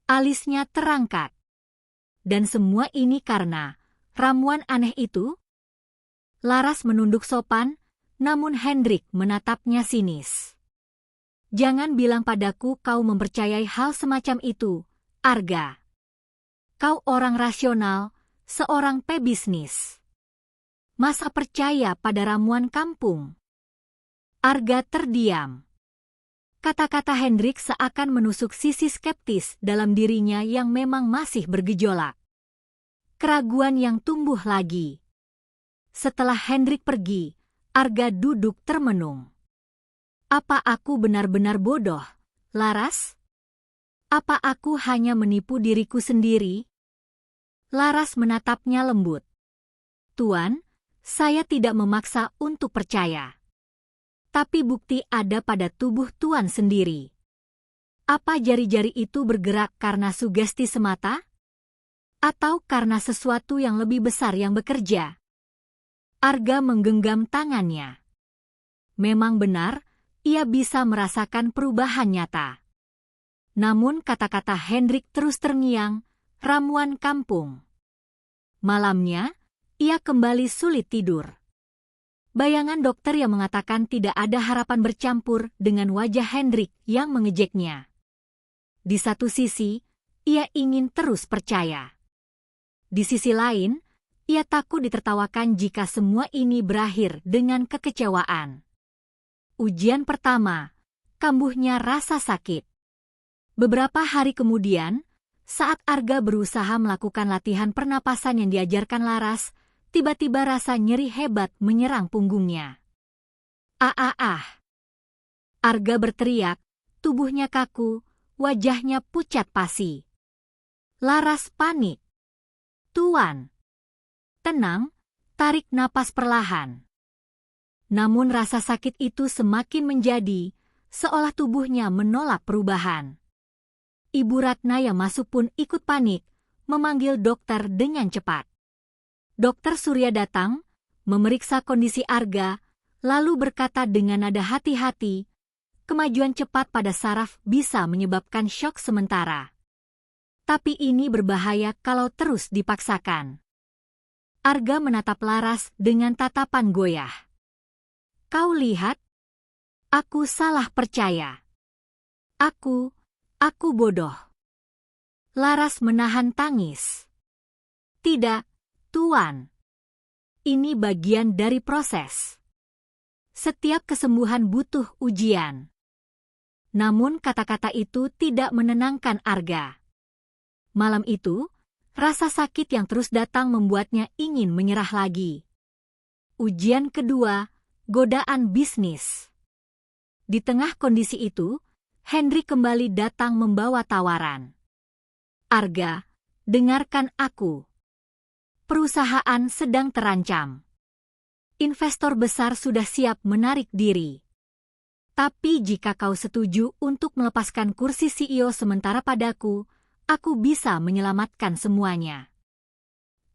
Alisnya terangkat. "Dan semua ini karena ramuan aneh itu?" Laras menunduk sopan, namun Hendrik menatapnya sinis. "Jangan bilang padaku kau mempercayai hal semacam itu, Arga. Kau orang rasional, seorang pebisnis. Masa percaya pada ramuan kampung?" Arga terdiam. Kata-kata Hendrik seakan menusuk sisi skeptis dalam dirinya yang memang masih bergejolak. Keraguan yang tumbuh lagi. Setelah Hendrik pergi, Arga duduk termenung. "Apa aku benar-benar bodoh, Laras? Apa aku hanya menipu diriku sendiri?" Laras menatapnya lembut. "Tuan, saya tidak memaksa untuk percaya. Tapi bukti ada pada tubuh Tuan sendiri. Apa jari-jari itu bergerak karena sugesti semata? Atau karena sesuatu yang lebih besar yang bekerja?" Arga menggenggam tangannya. Memang benar, ia bisa merasakan perubahan nyata. Namun kata-kata Hendrik terus terngiang, ramuan kampung. Malamnya, ia kembali sulit tidur. Bayangan dokter yang mengatakan tidak ada harapan bercampur dengan wajah Hendrik yang mengejeknya. Di satu sisi, ia ingin terus percaya. Di sisi lain, ia takut ditertawakan jika semua ini berakhir dengan kekecewaan. Ujian pertama, kambuhnya rasa sakit. Beberapa hari kemudian, saat Arga berusaha melakukan latihan pernapasan yang diajarkan Laras, tiba-tiba rasa nyeri hebat menyerang punggungnya. "Ah!" Arga berteriak, tubuhnya kaku, wajahnya pucat pasi. Laras panik. "Tuan, tenang, tarik napas perlahan." Namun rasa sakit itu semakin menjadi, seolah tubuhnya menolak perubahan. Ibu Ratna yang masuk pun ikut panik, memanggil dokter dengan cepat. Dokter Surya datang, memeriksa kondisi Arga, lalu berkata dengan nada hati-hati, kemajuan cepat pada saraf bisa menyebabkan syok sementara. Tapi ini berbahaya kalau terus dipaksakan. Arga menatap Laras dengan tatapan goyah. "Kau lihat? Aku salah percaya. Aku bodoh." Laras menahan tangis. "Tidak, Tuan. Ini bagian dari proses. Setiap kesembuhan butuh ujian." Namun kata-kata itu tidak menenangkan Arga. Malam itu, rasa sakit yang terus datang membuatnya ingin menyerah lagi. Ujian kedua, godaan bisnis. Di tengah kondisi itu, Hendrik kembali datang membawa tawaran. "Arga, dengarkan aku. Perusahaan sedang terancam. Investor besar sudah siap menarik diri. Tapi jika kau setuju untuk melepaskan kursi CEO sementara padaku, aku bisa menyelamatkan semuanya.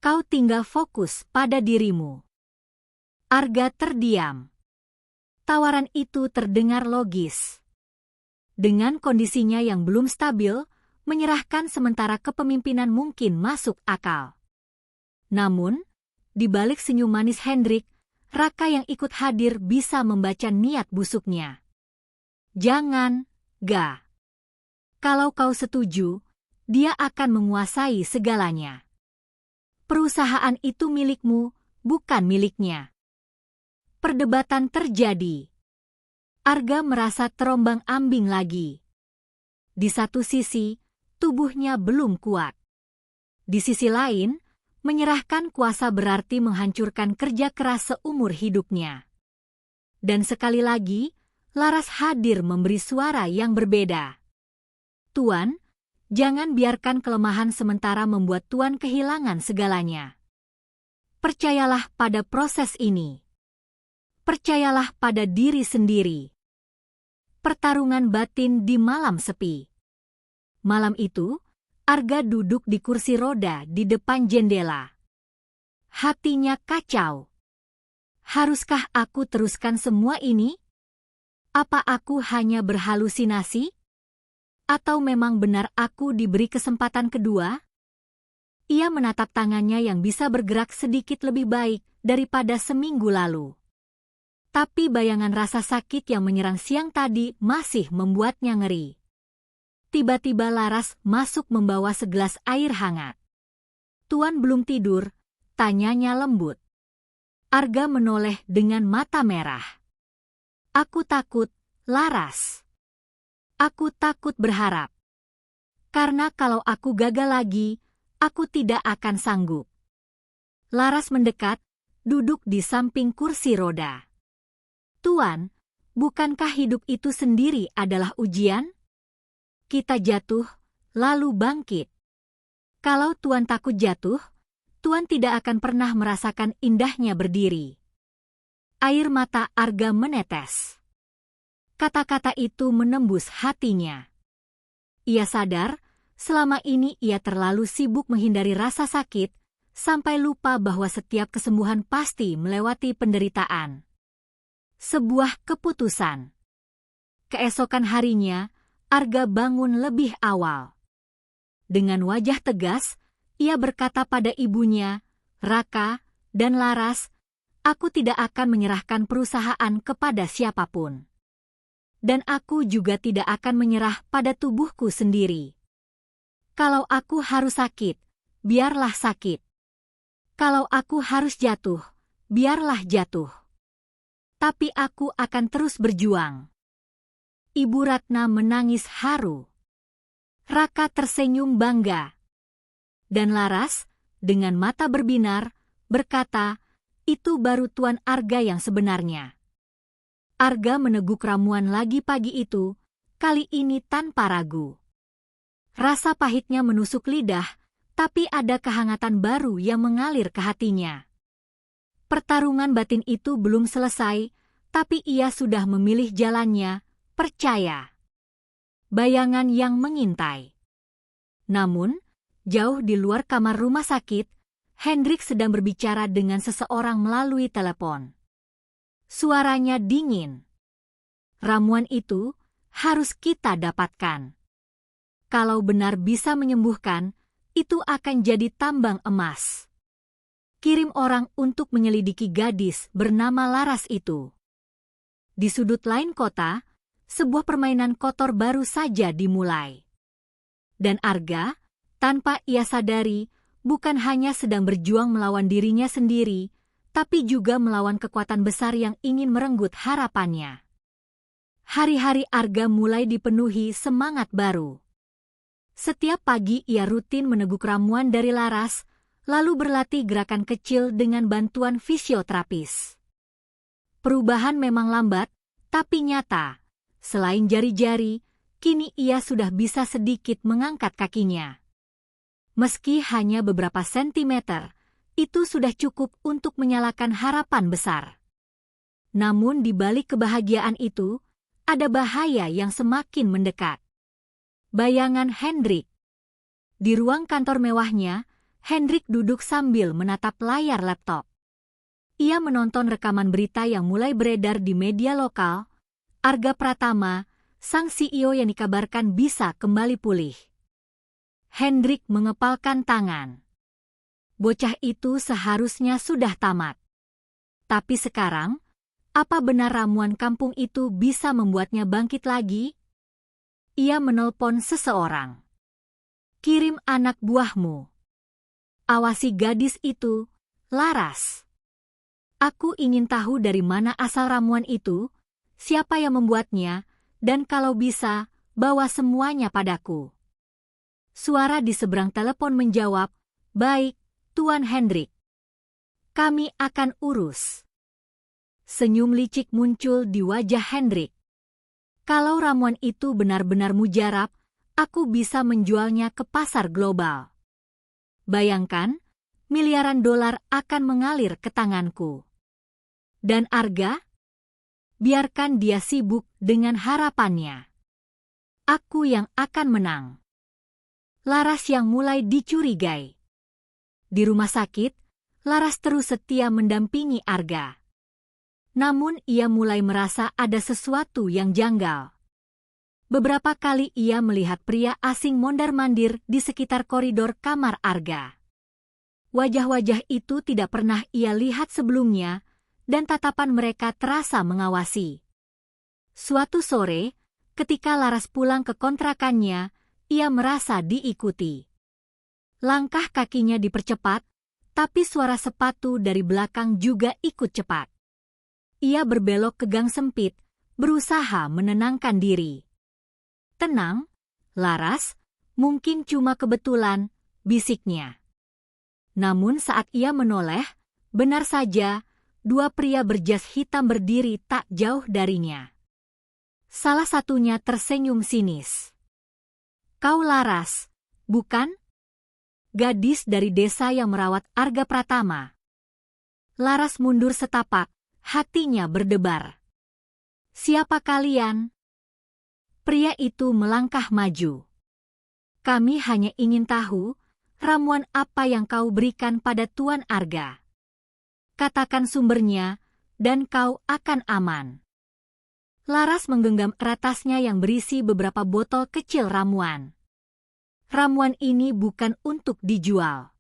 Kau tinggal fokus pada dirimu." Arga terdiam. Tawaran itu terdengar logis. Dengan kondisinya yang belum stabil, menyerahkan sementara kepemimpinan mungkin masuk akal. Namun, di balik senyum manis Hendrik, Raka yang ikut hadir bisa membaca niat busuknya. "Jangan, Ga. Kalau kau setuju, dia akan menguasai segalanya. Perusahaan itu milikmu, bukan miliknya." Perdebatan terjadi. Arga merasa terombang-ambing lagi. Di satu sisi, tubuhnya belum kuat. Di sisi lain, menyerahkan kuasa berarti menghancurkan kerja keras seumur hidupnya. Dan sekali lagi, Laras hadir memberi suara yang berbeda. Tuan, jangan biarkan kelemahan sementara membuat Tuan kehilangan segalanya. Percayalah pada proses ini. Percayalah pada diri sendiri. Pertarungan batin di malam sepi. Malam itu, Arga duduk di kursi roda di depan jendela. Hatinya kacau. Haruskah aku teruskan semua ini? Apa aku hanya berhalusinasi? Atau memang benar aku diberi kesempatan kedua? Ia menatap tangannya yang bisa bergerak sedikit lebih baik daripada seminggu lalu. Tapi bayangan rasa sakit yang menyerang siang tadi masih membuatnya ngeri. Tiba-tiba Laras masuk membawa segelas air hangat. Tuan belum tidur, tanyanya lembut. Arga menoleh dengan mata merah. Aku takut, Laras. Aku takut berharap. Karena kalau aku gagal lagi, aku tidak akan sanggup. Laras mendekat, duduk di samping kursi roda. Tuan, bukankah hidup itu sendiri adalah ujian? Kita jatuh, lalu bangkit. Kalau Tuan takut jatuh, Tuan tidak akan pernah merasakan indahnya berdiri. Air mata Arga menetes. Kata-kata itu menembus hatinya. Ia sadar, selama ini ia terlalu sibuk menghindari rasa sakit, sampai lupa bahwa setiap kesembuhan pasti melewati penderitaan. Sebuah keputusan. Keesokan harinya, Arga bangun lebih awal. Dengan wajah tegas, ia berkata pada ibunya, Raka, dan Laras, aku tidak akan menyerahkan perusahaan kepada siapapun. Dan aku juga tidak akan menyerah pada tubuhku sendiri. Kalau aku harus sakit, biarlah sakit. Kalau aku harus jatuh, biarlah jatuh. Tapi aku akan terus berjuang. Ibu Ratna menangis haru. Raka tersenyum bangga. Dan Laras, dengan mata berbinar, berkata, itu baru Tuan Arga yang sebenarnya. Arga meneguk ramuan lagi pagi itu, kali ini tanpa ragu. Rasa pahitnya menusuk lidah, tapi ada kehangatan baru yang mengalir ke hatinya. Pertarungan batin itu belum selesai, tapi ia sudah memilih jalannya, percaya. Bayangan yang mengintai. Namun, jauh di luar kamar rumah sakit, Hendrik sedang berbicara dengan seseorang melalui telepon. Suaranya dingin. Ramuan itu harus kita dapatkan. Kalau benar bisa menyembuhkan, itu akan jadi tambang emas. Kirim orang untuk menyelidiki gadis bernama Laras itu. Di sudut lain kota, sebuah permainan kotor baru saja dimulai. Dan Arga, tanpa ia sadari, bukan hanya sedang berjuang melawan dirinya sendiri, tapi juga melawan kekuatan besar yang ingin merenggut harapannya. Hari-hari Arga mulai dipenuhi semangat baru. Setiap pagi ia rutin meneguk ramuan dari Laras, lalu berlatih gerakan kecil dengan bantuan fisioterapis. Perubahan memang lambat, tapi nyata. Selain jari-jari, kini ia sudah bisa sedikit mengangkat kakinya. Meski hanya beberapa sentimeter, itu sudah cukup untuk menyalakan harapan besar. Namun di balik kebahagiaan itu, ada bahaya yang semakin mendekat. Bayangan Hendrik. Di ruang kantor mewahnya, Hendrik duduk sambil menatap layar laptop. Ia menonton rekaman berita yang mulai beredar di media lokal. Arga Pratama, sang CEO yang dikabarkan bisa kembali pulih. Hendrik mengepalkan tangan. Bocah itu seharusnya sudah tamat. Tapi sekarang, apa benar ramuan kampung itu bisa membuatnya bangkit lagi? Ia menelpon seseorang. Kirim anak buahmu. Awasi gadis itu, Laras. Aku ingin tahu dari mana asal ramuan itu, siapa yang membuatnya, dan kalau bisa, bawa semuanya padaku. Suara di seberang telepon menjawab, baik, Tuan Hendrik. Kami akan urus. Senyum licik muncul di wajah Hendrik. Kalau ramuan itu benar-benar mujarab, aku bisa menjualnya ke pasar global. Bayangkan, miliaran dolar akan mengalir ke tanganku. Dan Arga? Biarkan dia sibuk dengan harapannya. Aku yang akan menang. Laras yang mulai dicurigai. Di rumah sakit, Laras terus setia mendampingi Arga. Namun ia mulai merasa ada sesuatu yang janggal. Beberapa kali ia melihat pria asing mondar-mandir di sekitar koridor kamar Arga. Wajah-wajah itu tidak pernah ia lihat sebelumnya, dan tatapan mereka terasa mengawasi. Suatu sore, ketika Laras pulang ke kontrakannya, ia merasa diikuti. Langkah kakinya dipercepat, tapi suara sepatu dari belakang juga ikut cepat. Ia berbelok ke gang sempit, berusaha menenangkan diri. "Tenang, Laras, mungkin cuma kebetulan," bisiknya. Namun saat ia menoleh, benar saja, dua pria berjas hitam berdiri tak jauh darinya. Salah satunya tersenyum sinis. "Kau Laras, bukan? Gadis dari desa yang merawat Arga Pratama." Laras mundur setapak, hatinya berdebar. "Siapa kalian?" Pria itu melangkah maju. "Kami hanya ingin tahu, ramuan apa yang kau berikan pada Tuan Arga. Katakan sumbernya, dan kau akan aman." Laras menggenggam ratasnya yang berisi beberapa botol kecil ramuan. "Ramuan ini bukan untuk dijual.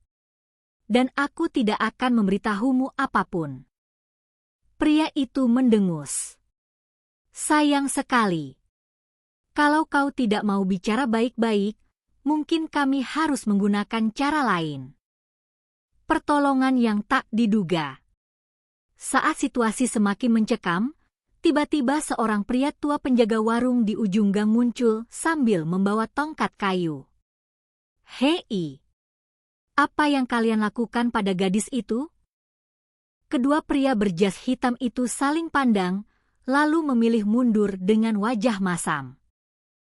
Dan aku tidak akan memberitahumu apapun." Pria itu mendengus. "Sayang sekali. Kalau kau tidak mau bicara baik-baik, mungkin kami harus menggunakan cara lain." Pertolongan yang tak diduga. Saat situasi semakin mencekam, tiba-tiba seorang pria tua penjaga warung di ujung gang muncul sambil membawa tongkat kayu. "Hei, apa yang kalian lakukan pada gadis itu?" Kedua pria berjas hitam itu saling pandang, lalu memilih mundur dengan wajah masam.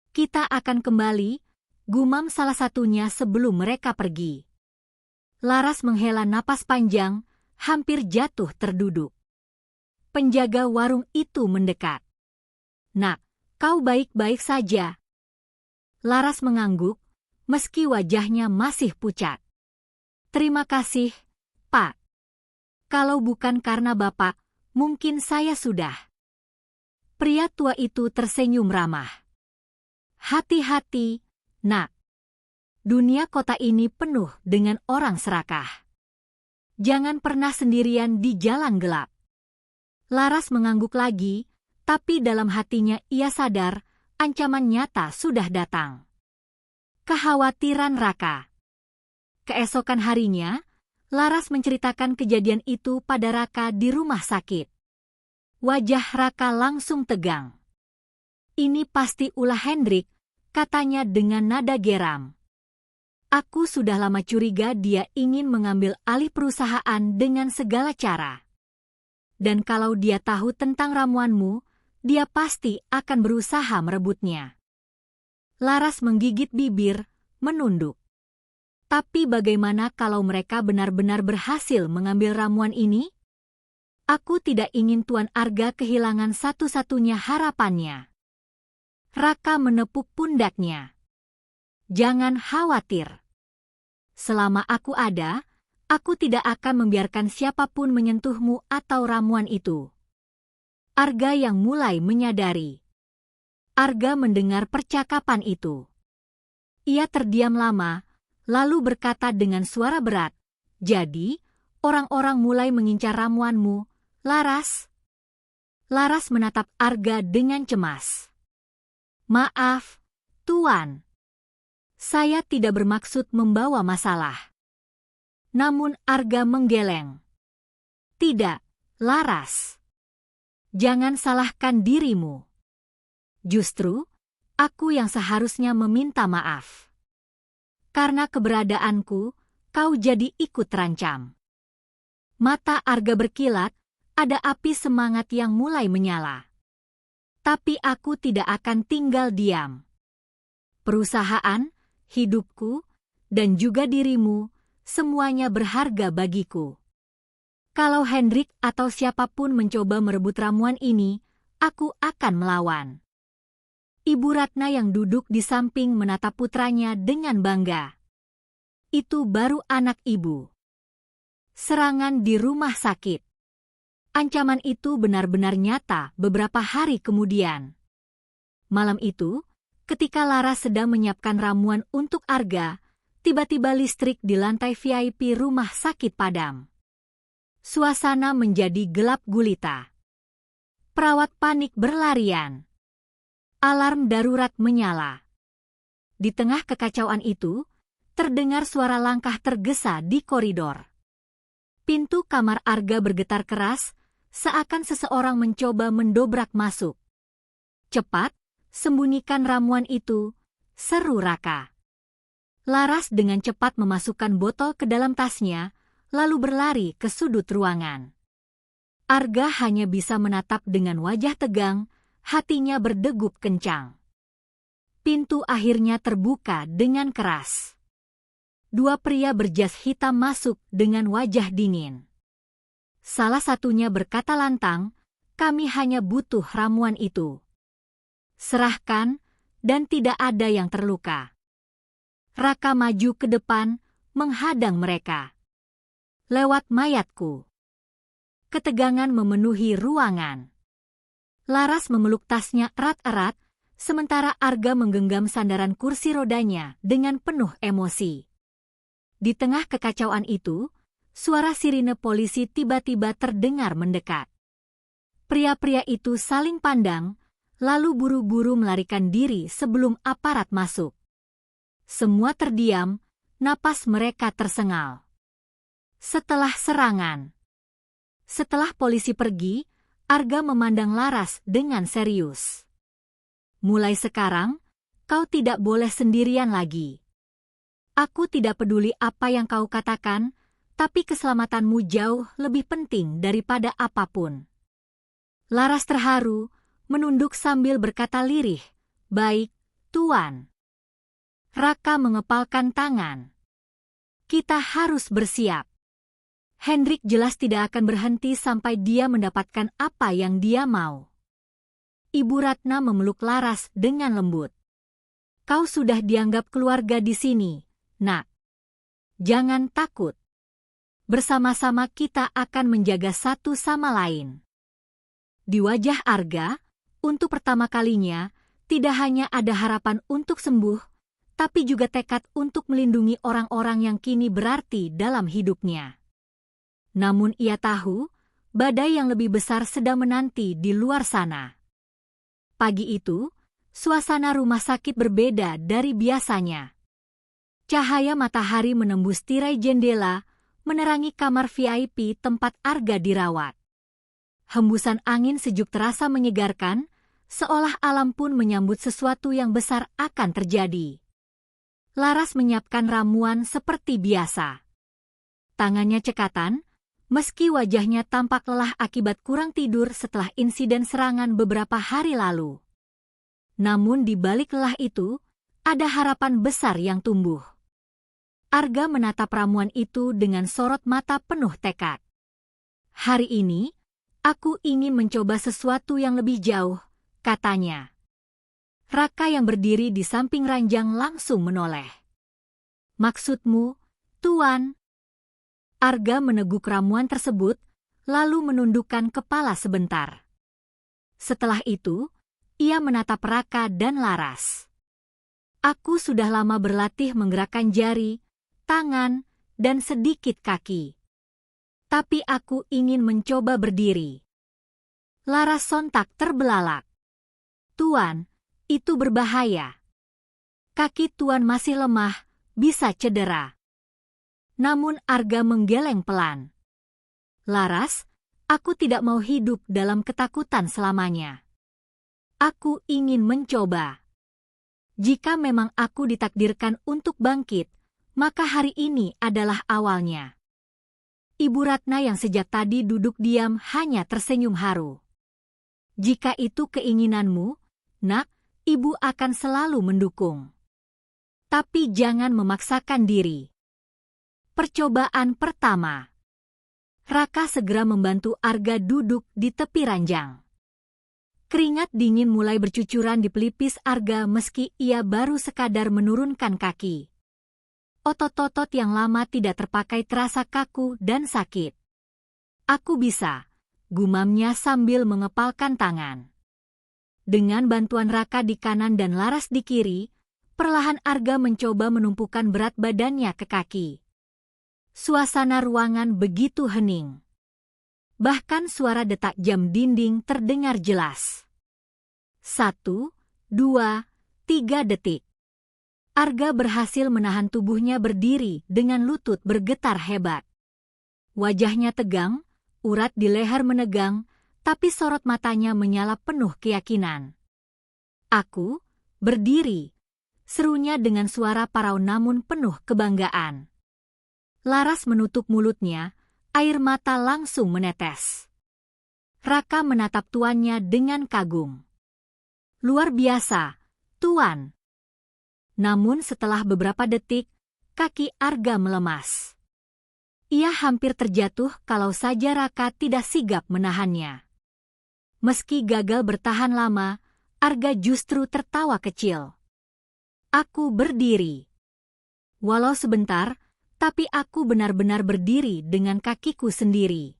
"Kita akan kembali," gumam salah satunya sebelum mereka pergi. Laras menghela napas panjang, hampir jatuh terduduk. Penjaga warung itu mendekat. "Nak, kau baik-baik saja?" Laras mengangguk, meski wajahnya masih pucat. "Terima kasih, Pak. Kalau bukan karena Bapak, mungkin saya sudah." Pria tua itu tersenyum ramah. "Hati-hati, Nak. Dunia kota ini penuh dengan orang serakah. Jangan pernah sendirian di jalan gelap." Laras mengangguk lagi, tapi dalam hatinya ia sadar ancaman nyata sudah datang. Kekhawatiran Raka. Keesokan harinya, Laras menceritakan kejadian itu pada Raka di rumah sakit. Wajah Raka langsung tegang. "Ini pasti ulah Hendrik," katanya dengan nada geram. "Aku sudah lama curiga dia ingin mengambil alih perusahaan dengan segala cara. Dan kalau dia tahu tentang ramuanmu, dia pasti akan berusaha merebutnya." Laras menggigit bibir, menunduk. "Tapi bagaimana kalau mereka benar-benar berhasil mengambil ramuan ini? Aku tidak ingin Tuan Arga kehilangan satu-satunya harapannya." Raka menepuk pundaknya. "Jangan khawatir. Selama aku ada, aku tidak akan membiarkan siapapun menyentuhmu atau ramuan itu." Arga yang mulai menyadari. Arga mendengar percakapan itu. Ia terdiam lama, lalu berkata dengan suara berat, "Jadi, orang-orang mulai mengincar ramuanmu, Laras?" Laras menatap Arga dengan cemas. "Maaf, Tuan. Saya tidak bermaksud membawa masalah." Namun Arga menggeleng. "Tidak, Laras. Jangan salahkan dirimu. Justru, aku yang seharusnya meminta maaf. Karena keberadaanku, kau jadi ikut terancam." Mata Arga berkilat, ada api semangat yang mulai menyala. Tapi aku tidak akan tinggal diam. Perusahaan, hidupku, dan juga dirimu, semuanya berharga bagiku. Kalau Hendrik atau siapapun mencoba merebut ramuan ini, aku akan melawan. Ibu Ratna yang duduk di samping menatap putranya dengan bangga. Itu baru anak ibu. Serangan di rumah sakit. Ancaman itu benar-benar nyata beberapa hari kemudian. Malam itu, ketika Laras sedang menyiapkan ramuan untuk Arga, tiba-tiba listrik di lantai VIP rumah sakit padam. Suasana menjadi gelap gulita. Perawat panik berlarian. Alarm darurat menyala. Di tengah kekacauan itu, terdengar suara langkah tergesa di koridor. Pintu kamar Arga bergetar keras, seakan seseorang mencoba mendobrak masuk. Cepat, sembunyikan ramuan itu, seru Raka. Laras dengan cepat memasukkan botol ke dalam tasnya, lalu berlari ke sudut ruangan. Arga hanya bisa menatap dengan wajah tegang, hatinya berdegup kencang. Pintu akhirnya terbuka dengan keras. Dua pria berjas hitam masuk dengan wajah dingin. Salah satunya berkata lantang, "Kami hanya butuh ramuan itu. Serahkan, dan tidak ada yang terluka." Raka maju ke depan, menghadang mereka. "Lewat mayatku." Ketegangan memenuhi ruangan. Laras memeluk tasnya erat-erat, sementara Arga menggenggam sandaran kursi rodanya dengan penuh emosi. Di tengah kekacauan itu, suara sirine polisi tiba-tiba terdengar mendekat. Pria-pria itu saling pandang, lalu buru-buru melarikan diri sebelum aparat masuk. Semua terdiam, napas mereka tersengal. Setelah polisi pergi, Arga memandang Laras dengan serius. "Mulai sekarang, kau tidak boleh sendirian lagi. Aku tidak peduli apa yang kau katakan, tapi keselamatanmu jauh lebih penting daripada apapun." Laras terharu, menunduk sambil berkata lirih, "Baik, Tuan." Raka mengepalkan tangan. "Kita harus bersiap. Hendrik jelas tidak akan berhenti sampai dia mendapatkan apa yang dia mau." Ibu Ratna memeluk Laras dengan lembut. "Kau sudah dianggap keluarga di sini, Nak. Jangan takut. Bersama-sama kita akan menjaga satu sama lain." Di wajah Arga, untuk pertama kalinya, tidak hanya ada harapan untuk sembuh, tapi juga tekad untuk melindungi orang-orang yang kini berarti dalam hidupnya. Namun ia tahu, badai yang lebih besar sedang menanti di luar sana. Pagi itu, suasana rumah sakit berbeda dari biasanya. Cahaya matahari menembus tirai jendela, menerangi kamar VIP tempat Arga dirawat. Hembusan angin sejuk terasa menyegarkan, seolah alam pun menyambut sesuatu yang besar akan terjadi. Laras menyiapkan ramuan seperti biasa. Tangannya cekatan, meski wajahnya tampak lelah akibat kurang tidur setelah insiden serangan beberapa hari lalu. Namun di balik lelah itu, ada harapan besar yang tumbuh. Arga menatap ramuan itu dengan sorot mata penuh tekad. "Hari ini, aku ingin mencoba sesuatu yang lebih jauh," katanya. Raka yang berdiri di samping ranjang langsung menoleh. "Maksudmu, Tuan?" Arga meneguk ramuan tersebut, lalu menundukkan kepala sebentar. Setelah itu, ia menatap Raka dan Laras. "Aku sudah lama berlatih menggerakkan jari, tangan, dan sedikit kaki. Tapi aku ingin mencoba berdiri." Laras sontak terbelalak. "Tuan, itu berbahaya. Kaki Tuan masih lemah, bisa cedera." Namun Arga menggeleng pelan. "Laras, aku tidak mau hidup dalam ketakutan selamanya. Aku ingin mencoba. Jika memang aku ditakdirkan untuk bangkit, maka hari ini adalah awalnya." Ibu Ratna yang sejak tadi duduk diam hanya tersenyum haru. Jika itu keinginanmu, Nak, Ibu akan selalu mendukung. Tapi jangan memaksakan diri. Percobaan pertama. Raka segera membantu Arga duduk di tepi ranjang. Keringat dingin mulai bercucuran di pelipis Arga meski ia baru sekadar menurunkan kaki. Otot-otot yang lama tidak terpakai terasa kaku dan sakit. Aku bisa, gumamnya sambil mengepalkan tangan. Dengan bantuan Raka di kanan dan Laras di kiri, perlahan Arga mencoba menumpukan berat badannya ke kaki. Suasana ruangan begitu hening. Bahkan suara detak jam dinding terdengar jelas. 1, 2, 3 detik. Arga berhasil menahan tubuhnya berdiri dengan lutut bergetar hebat. Wajahnya tegang, urat di leher menegang, tapi sorot matanya menyala penuh keyakinan. Aku, berdiri, serunya dengan suara parau namun penuh kebanggaan. Laras menutup mulutnya, air mata langsung menetes. Raka menatap tuannya dengan kagum. Luar biasa, Tuan. Namun setelah beberapa detik, kaki Arga melemas. Ia hampir terjatuh kalau saja Raka tidak sigap menahannya. Meski gagal bertahan lama, Arga justru tertawa kecil. Aku berdiri. Walau sebentar, tapi aku benar-benar berdiri dengan kakiku sendiri.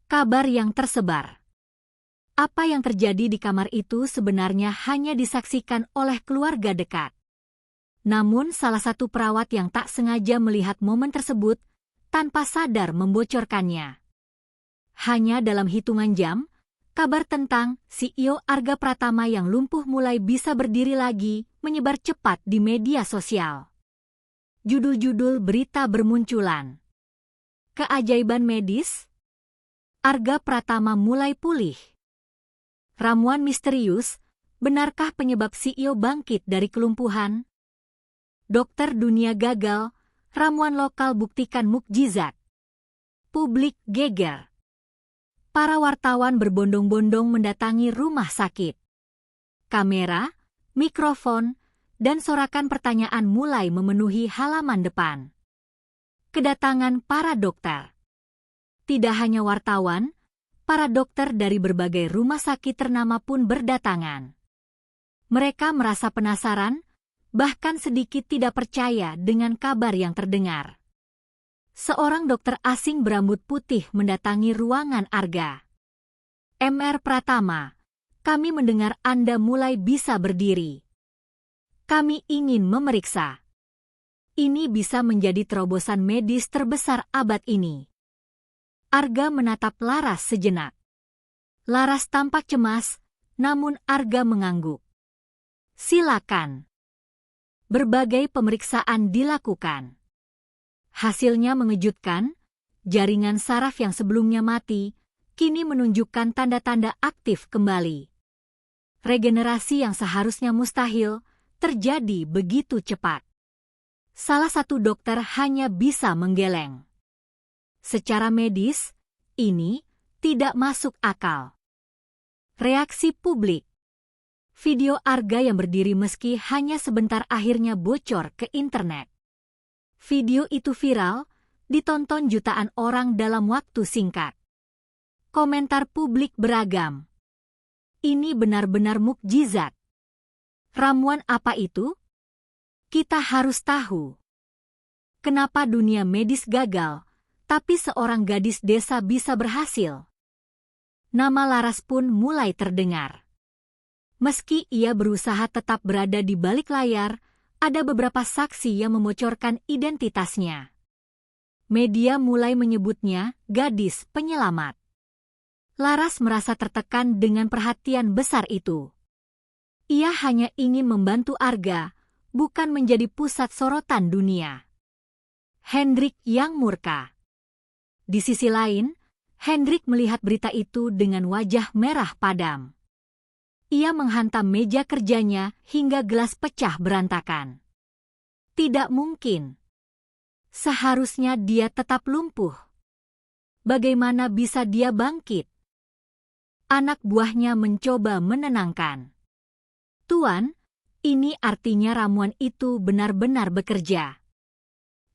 Kabar yang tersebar. Apa yang terjadi di kamar itu sebenarnya hanya disaksikan oleh keluarga dekat. Namun salah satu perawat yang tak sengaja melihat momen tersebut, tanpa sadar membocorkannya. Hanya dalam hitungan jam, kabar tentang CEO Arga Pratama yang lumpuh mulai bisa berdiri lagi menyebar cepat di media sosial. Judul-judul berita bermunculan. Keajaiban medis? Arga Pratama mulai pulih. Ramuan misterius, benarkah penyebab CEO bangkit dari kelumpuhan? Dokter dunia gagal, ramuan lokal buktikan mukjizat. Publik geger. Para wartawan berbondong-bondong mendatangi rumah sakit. Kamera, mikrofon, dan sorakan pertanyaan mulai memenuhi halaman depan. Kedatangan para dokter. Tidak hanya wartawan, para dokter dari berbagai rumah sakit ternama pun berdatangan. Mereka merasa penasaran, bahkan sedikit tidak percaya dengan kabar yang terdengar. Seorang dokter asing berambut putih mendatangi ruangan Arga. Mr. Pratama, kami mendengar Anda mulai bisa berdiri. Kami ingin memeriksa. Ini bisa menjadi terobosan medis terbesar abad ini. Arga menatap Laras sejenak. Laras tampak cemas, namun Arga mengangguk. Silakan. Berbagai pemeriksaan dilakukan. Hasilnya mengejutkan, jaringan saraf yang sebelumnya mati, kini menunjukkan tanda-tanda aktif kembali. Regenerasi yang seharusnya mustahil, terjadi begitu cepat. Salah satu dokter hanya bisa menggeleng. Secara medis, ini tidak masuk akal. Reaksi publik. Video Arga yang berdiri meski hanya sebentar akhirnya bocor ke internet. Video itu viral, ditonton jutaan orang dalam waktu singkat. Komentar publik beragam. Ini benar-benar mukjizat. Ramuan apa itu? Kita harus tahu. Kenapa dunia medis gagal, tapi seorang gadis desa bisa berhasil? Nama Laras pun mulai terdengar. Meski ia berusaha tetap berada di balik layar, ada beberapa saksi yang membocorkan identitasnya. Media mulai menyebutnya gadis penyelamat. Laras merasa tertekan dengan perhatian besar itu. Ia hanya ingin membantu Arga, bukan menjadi pusat sorotan dunia. Hendrik yang murka. Di sisi lain, Hendrik melihat berita itu dengan wajah merah padam. Ia menghantam meja kerjanya hingga gelas pecah berantakan. Tidak mungkin. Seharusnya dia tetap lumpuh. Bagaimana bisa dia bangkit? Anak buahnya mencoba menenangkan. Tuan, ini artinya ramuan itu benar-benar bekerja.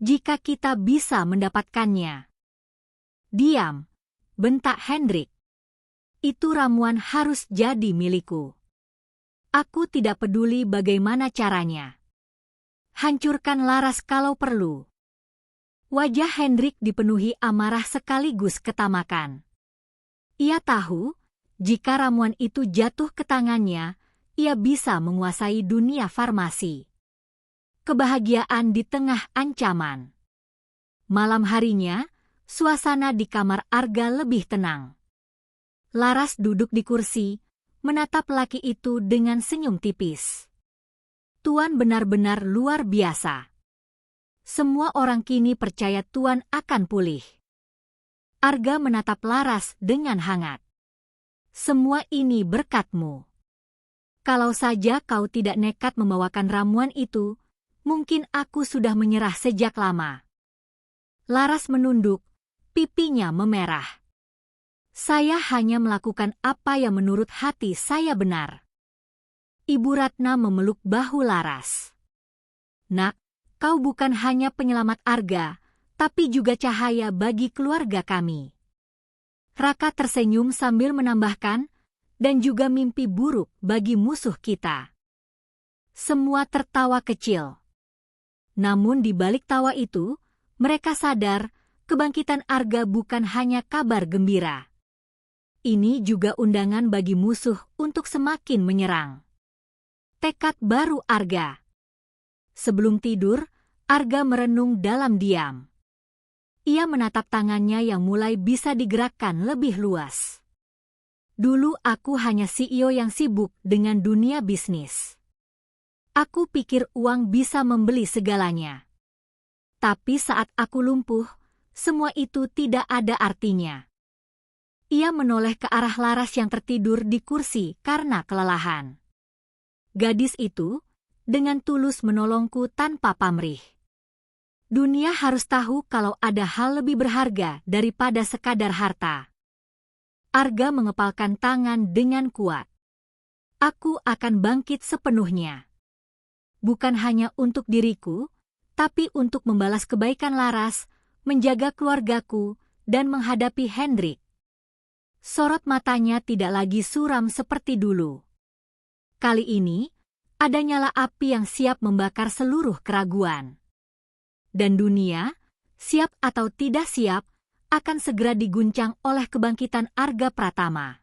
Jika kita bisa mendapatkannya. Diam, bentak Hendrik. Itu ramuan harus jadi milikku. Aku tidak peduli bagaimana caranya. Hancurkan Laras kalau perlu. Wajah Hendrik dipenuhi amarah sekaligus ketamakan. Ia tahu, jika ramuan itu jatuh ke tangannya, ia bisa menguasai dunia farmasi. Kebahagiaan di tengah ancaman. Malam harinya, suasana di kamar Arga lebih tenang. Laras duduk di kursi, menatap laki itu dengan senyum tipis. Tuan benar-benar luar biasa. Semua orang kini percaya Tuan akan pulih. Arga menatap Laras dengan hangat. Semua ini berkat-Mu. Kalau saja kau tidak nekat membawakan ramuan itu, mungkin aku sudah menyerah sejak lama. Laras menunduk, pipinya memerah. Saya hanya melakukan apa yang menurut hati saya benar. Ibu Ratna memeluk bahu Laras. Nak, kau bukan hanya penyelamat Arga, tapi juga cahaya bagi keluarga kami. Raka tersenyum sambil menambahkan, dan juga mimpi buruk bagi musuh kita. Semua tertawa kecil. Namun di balik tawa itu, mereka sadar kebangkitan Arga bukan hanya kabar gembira. Ini juga undangan bagi musuh untuk semakin menyerang. Tekad baru Arga. Sebelum tidur, Arga merenung dalam diam. Ia menatap tangannya yang mulai bisa digerakkan lebih luas. Dulu aku hanya CEO yang sibuk dengan dunia bisnis. Aku pikir uang bisa membeli segalanya. Tapi saat aku lumpuh, semua itu tidak ada artinya. Ia menoleh ke arah Laras yang tertidur di kursi karena kelelahan. Gadis itu, dengan tulus menolongku tanpa pamrih. Dunia harus tahu kalau ada hal lebih berharga daripada sekadar harta. Arga mengepalkan tangan dengan kuat. Aku akan bangkit sepenuhnya. Bukan hanya untuk diriku, tapi untuk membalas kebaikan Laras, menjaga keluargaku, dan menghadapi Hendrik. Sorot matanya tidak lagi suram seperti dulu. Kali ini, ada nyala api yang siap membakar seluruh keraguan. Dan dunia, siap atau tidak siap, akan segera diguncang oleh kebangkitan Arga Pratama.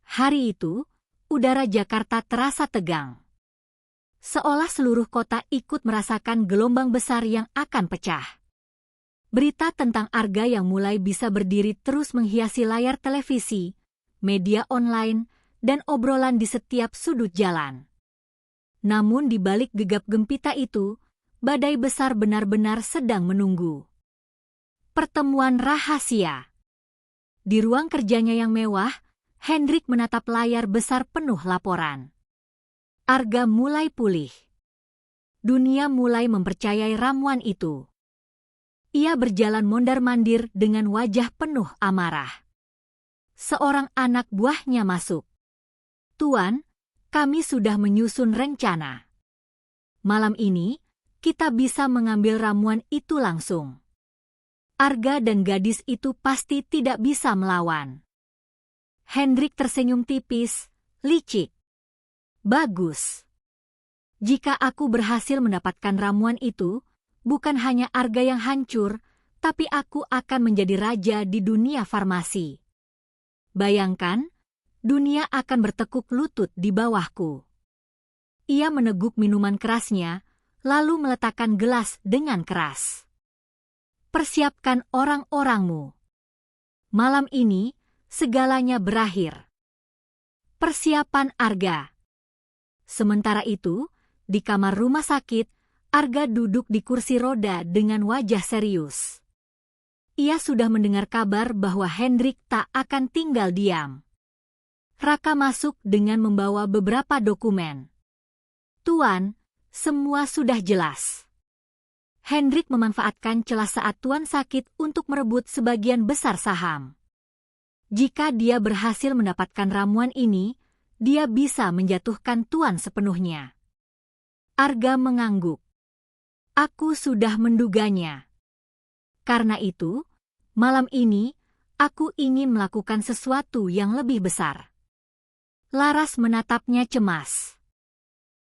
Hari itu, udara Jakarta terasa tegang. Seolah seluruh kota ikut merasakan gelombang besar yang akan pecah. Berita tentang Arga yang mulai bisa berdiri terus menghiasi layar televisi, media online, dan obrolan di setiap sudut jalan. Namun di balik gegap gempita itu, badai besar benar-benar sedang menunggu. Pertemuan rahasia. Di ruang kerjanya yang mewah, Hendrik menatap layar besar penuh laporan. Arga mulai pulih. Dunia mulai mempercayai ramuan itu. Ia berjalan mondar-mandir dengan wajah penuh amarah. Seorang anak buahnya masuk. Tuan, kami sudah menyusun rencana. Malam ini, kita bisa mengambil ramuan itu langsung. Arga dan gadis itu pasti tidak bisa melawan. Hendrik tersenyum tipis, licik. Bagus. Jika aku berhasil mendapatkan ramuan itu, bukan hanya Arga yang hancur, tapi aku akan menjadi raja di dunia farmasi. Bayangkan, dunia akan bertekuk lutut di bawahku. Ia meneguk minuman kerasnya, lalu meletakkan gelas dengan keras. Persiapkan orang-orangmu. Malam ini, segalanya berakhir. Persiapan Arga. Sementara itu, di kamar rumah sakit, Arga duduk di kursi roda dengan wajah serius. Ia sudah mendengar kabar bahwa Hendrik tak akan tinggal diam. Raka masuk dengan membawa beberapa dokumen. Tuan, semua sudah jelas. Hendrik memanfaatkan celah saat Tuan sakit untuk merebut sebagian besar saham. Jika dia berhasil mendapatkan ramuan ini, dia bisa menjatuhkan Tuan sepenuhnya. Arga mengangguk. Aku sudah menduganya. Karena itu, malam ini, aku ingin melakukan sesuatu yang lebih besar. Laras menatapnya cemas.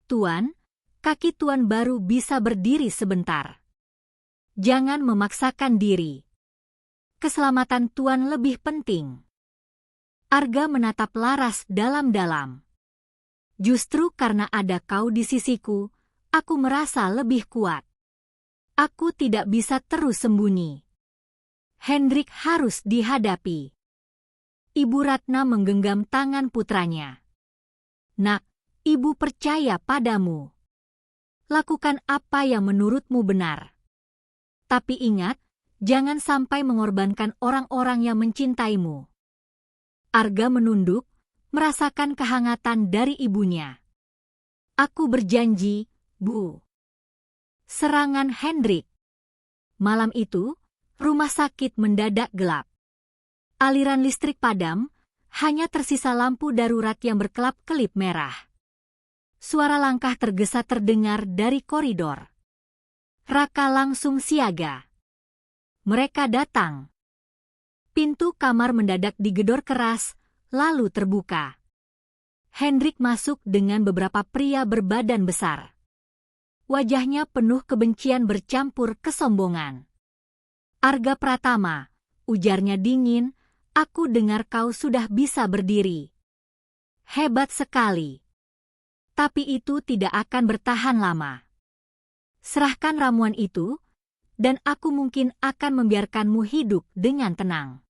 Tuan, kaki Tuan baru bisa berdiri sebentar. Jangan memaksakan diri. Keselamatan Tuan lebih penting. Arga menatap Laras dalam-dalam. Justru karena ada kau di sisiku, aku merasa lebih kuat. Aku tidak bisa terus sembunyi. Hendrik harus dihadapi. Ibu Ratna menggenggam tangan putranya. Nak, ibu percaya padamu. Lakukan apa yang menurutmu benar. Tapi ingat, jangan sampai mengorbankan orang-orang yang mencintaimu. Arga menunduk, merasakan kehangatan dari ibunya. Aku berjanji, Bu. Serangan Hendrik. Malam itu, rumah sakit mendadak gelap. Aliran listrik padam, hanya tersisa lampu darurat yang berkelap-kelip merah. Suara langkah tergesa terdengar dari koridor. Raka langsung siaga. Mereka datang. Pintu kamar mendadak digedor keras, lalu terbuka. Hendrik masuk dengan beberapa pria berbadan besar. Wajahnya penuh kebencian bercampur kesombongan. Arga Pratama, ujarnya dingin, aku dengar kau sudah bisa berdiri. Hebat sekali. Tapi itu tidak akan bertahan lama. Serahkan ramuan itu, dan aku mungkin akan membiarkanmu hidup dengan tenang.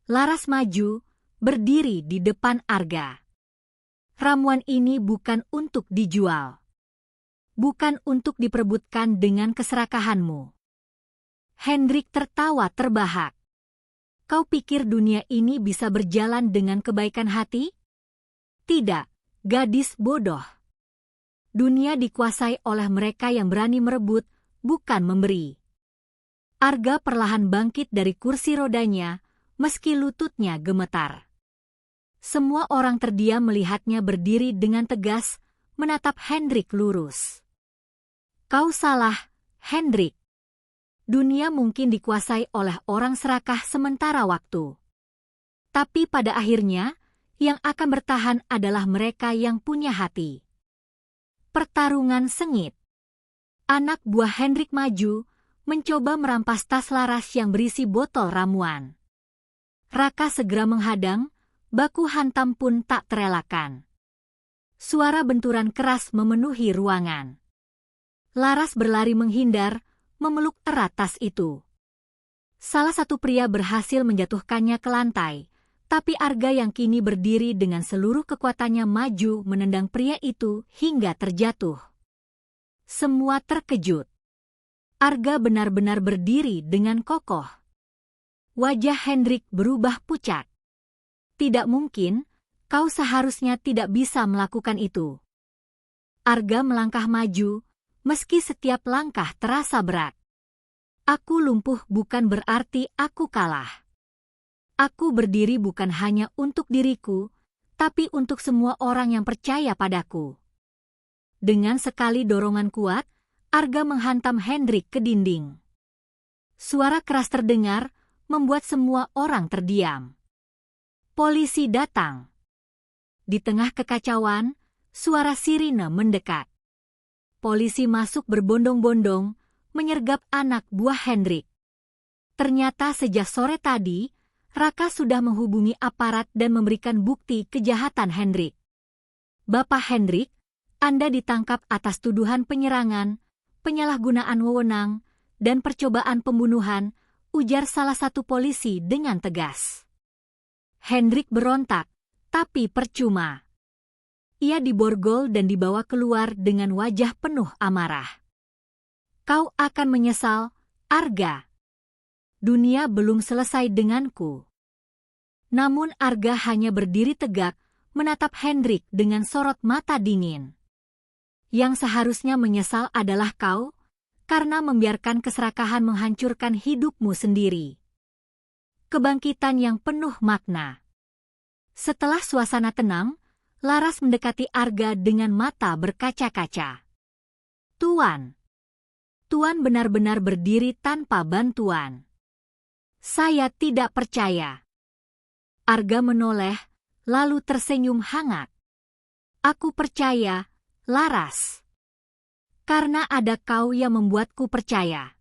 Laras maju, berdiri di depan Arga. Ramuan ini bukan untuk dijual. Bukan untuk diperebutkan dengan keserakahanmu. Hendrik tertawa terbahak. Kau pikir dunia ini bisa berjalan dengan kebaikan hati? Tidak, gadis bodoh. Dunia dikuasai oleh mereka yang berani merebut, bukan memberi. Arga perlahan bangkit dari kursi rodanya, meski lututnya gemetar. Semua orang terdiam melihatnya berdiri dengan tegas, menatap Hendrik lurus. Kau salah, Hendrik. Dunia mungkin dikuasai oleh orang serakah sementara waktu. Tapi pada akhirnya, yang akan bertahan adalah mereka yang punya hati. Pertarungan sengit. Anak buah Hendrik maju, mencoba merampas tas Laras yang berisi botol ramuan. Raka segera menghadang, baku hantam pun tak terelakkan. Suara benturan keras memenuhi ruangan. Laras berlari menghindar, memeluk erat tas itu. Salah satu pria berhasil menjatuhkannya ke lantai, tapi Arga yang kini berdiri dengan seluruh kekuatannya maju menendang pria itu hingga terjatuh. Semua terkejut. Arga benar-benar berdiri dengan kokoh. Wajah Hendrik berubah pucat. Tidak mungkin, kau seharusnya tidak bisa melakukan itu. Arga melangkah maju, meski setiap langkah terasa berat. Aku lumpuh bukan berarti aku kalah. Aku berdiri bukan hanya untuk diriku, tapi untuk semua orang yang percaya padaku. Dengan sekali dorongan kuat, Arga menghantam Hendrik ke dinding. Suara keras terdengar, membuat semua orang terdiam. Polisi datang. Di tengah kekacauan, suara sirine mendekat. Polisi masuk berbondong-bondong, menyergap anak buah Hendrik. Ternyata sejak sore tadi, Raka sudah menghubungi aparat dan memberikan bukti kejahatan Hendrik. Bapak Hendrik, Anda ditangkap atas tuduhan penyerangan, penyalahgunaan wewenang, dan percobaan pembunuhan, ujar salah satu polisi dengan tegas. Hendrik berontak, tapi percuma. Ia diborgol dan dibawa keluar dengan wajah penuh amarah. Kau akan menyesal, Arga. Dunia belum selesai denganku. Namun Arga hanya berdiri tegak, menatap Hendrik dengan sorot mata dingin. Yang seharusnya menyesal adalah kau, karena membiarkan keserakahan menghancurkan hidupmu sendiri. Kebangkitan yang penuh makna. Setelah suasana tenang, Laras mendekati Arga dengan mata berkaca-kaca. Tuan. Tuan benar-benar berdiri tanpa bantuan. Saya tidak percaya. Arga menoleh, lalu tersenyum hangat. Aku percaya, Laras. Karena ada kau yang membuatku percaya.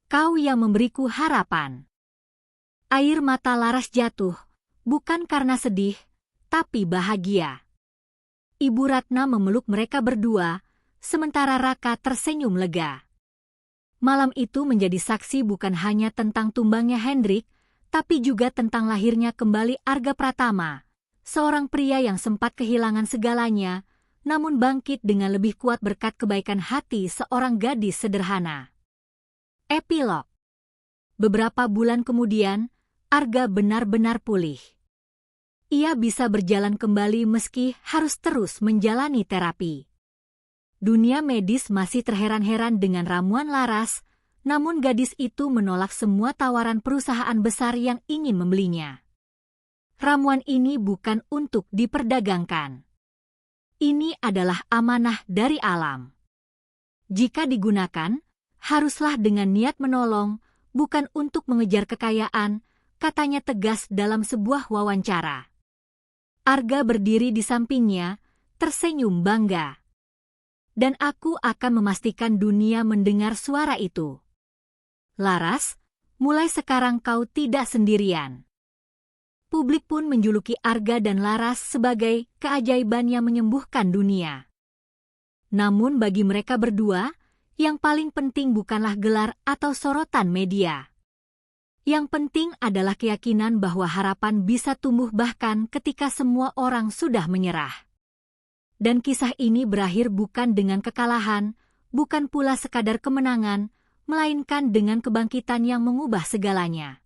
Kau yang memberiku harapan. Air mata Laras jatuh, bukan karena sedih, tapi bahagia. Ibu Ratna memeluk mereka berdua, sementara Raka tersenyum lega. Malam itu menjadi saksi bukan hanya tentang tumbangnya Hendrik, tapi juga tentang lahirnya kembali Arga Pratama, seorang pria yang sempat kehilangan segalanya, namun bangkit dengan lebih kuat berkat kebaikan hati seorang gadis sederhana. Epilog. Beberapa bulan kemudian, Arga benar-benar pulih. Ia bisa berjalan kembali meski harus terus menjalani terapi. Dunia medis masih terheran-heran dengan ramuan Laras, namun gadis itu menolak semua tawaran perusahaan besar yang ingin membelinya. Ramuan ini bukan untuk diperdagangkan. Ini adalah amanah dari alam. Jika digunakan, haruslah dengan niat menolong, bukan untuk mengejar kekayaan, katanya tegas dalam sebuah wawancara. Arga berdiri di sampingnya, tersenyum bangga. Dan aku akan memastikan dunia mendengar suara itu. Laras, mulai sekarang kau tidak sendirian. Publik pun menjuluki Arga dan Laras sebagai keajaiban yang menyembuhkan dunia. Namun bagi mereka berdua, yang paling penting bukanlah gelar atau sorotan media. Yang penting adalah keyakinan bahwa harapan bisa tumbuh bahkan ketika semua orang sudah menyerah. Dan kisah ini berakhir bukan dengan kekalahan, bukan pula sekadar kemenangan, melainkan dengan kebangkitan yang mengubah segalanya.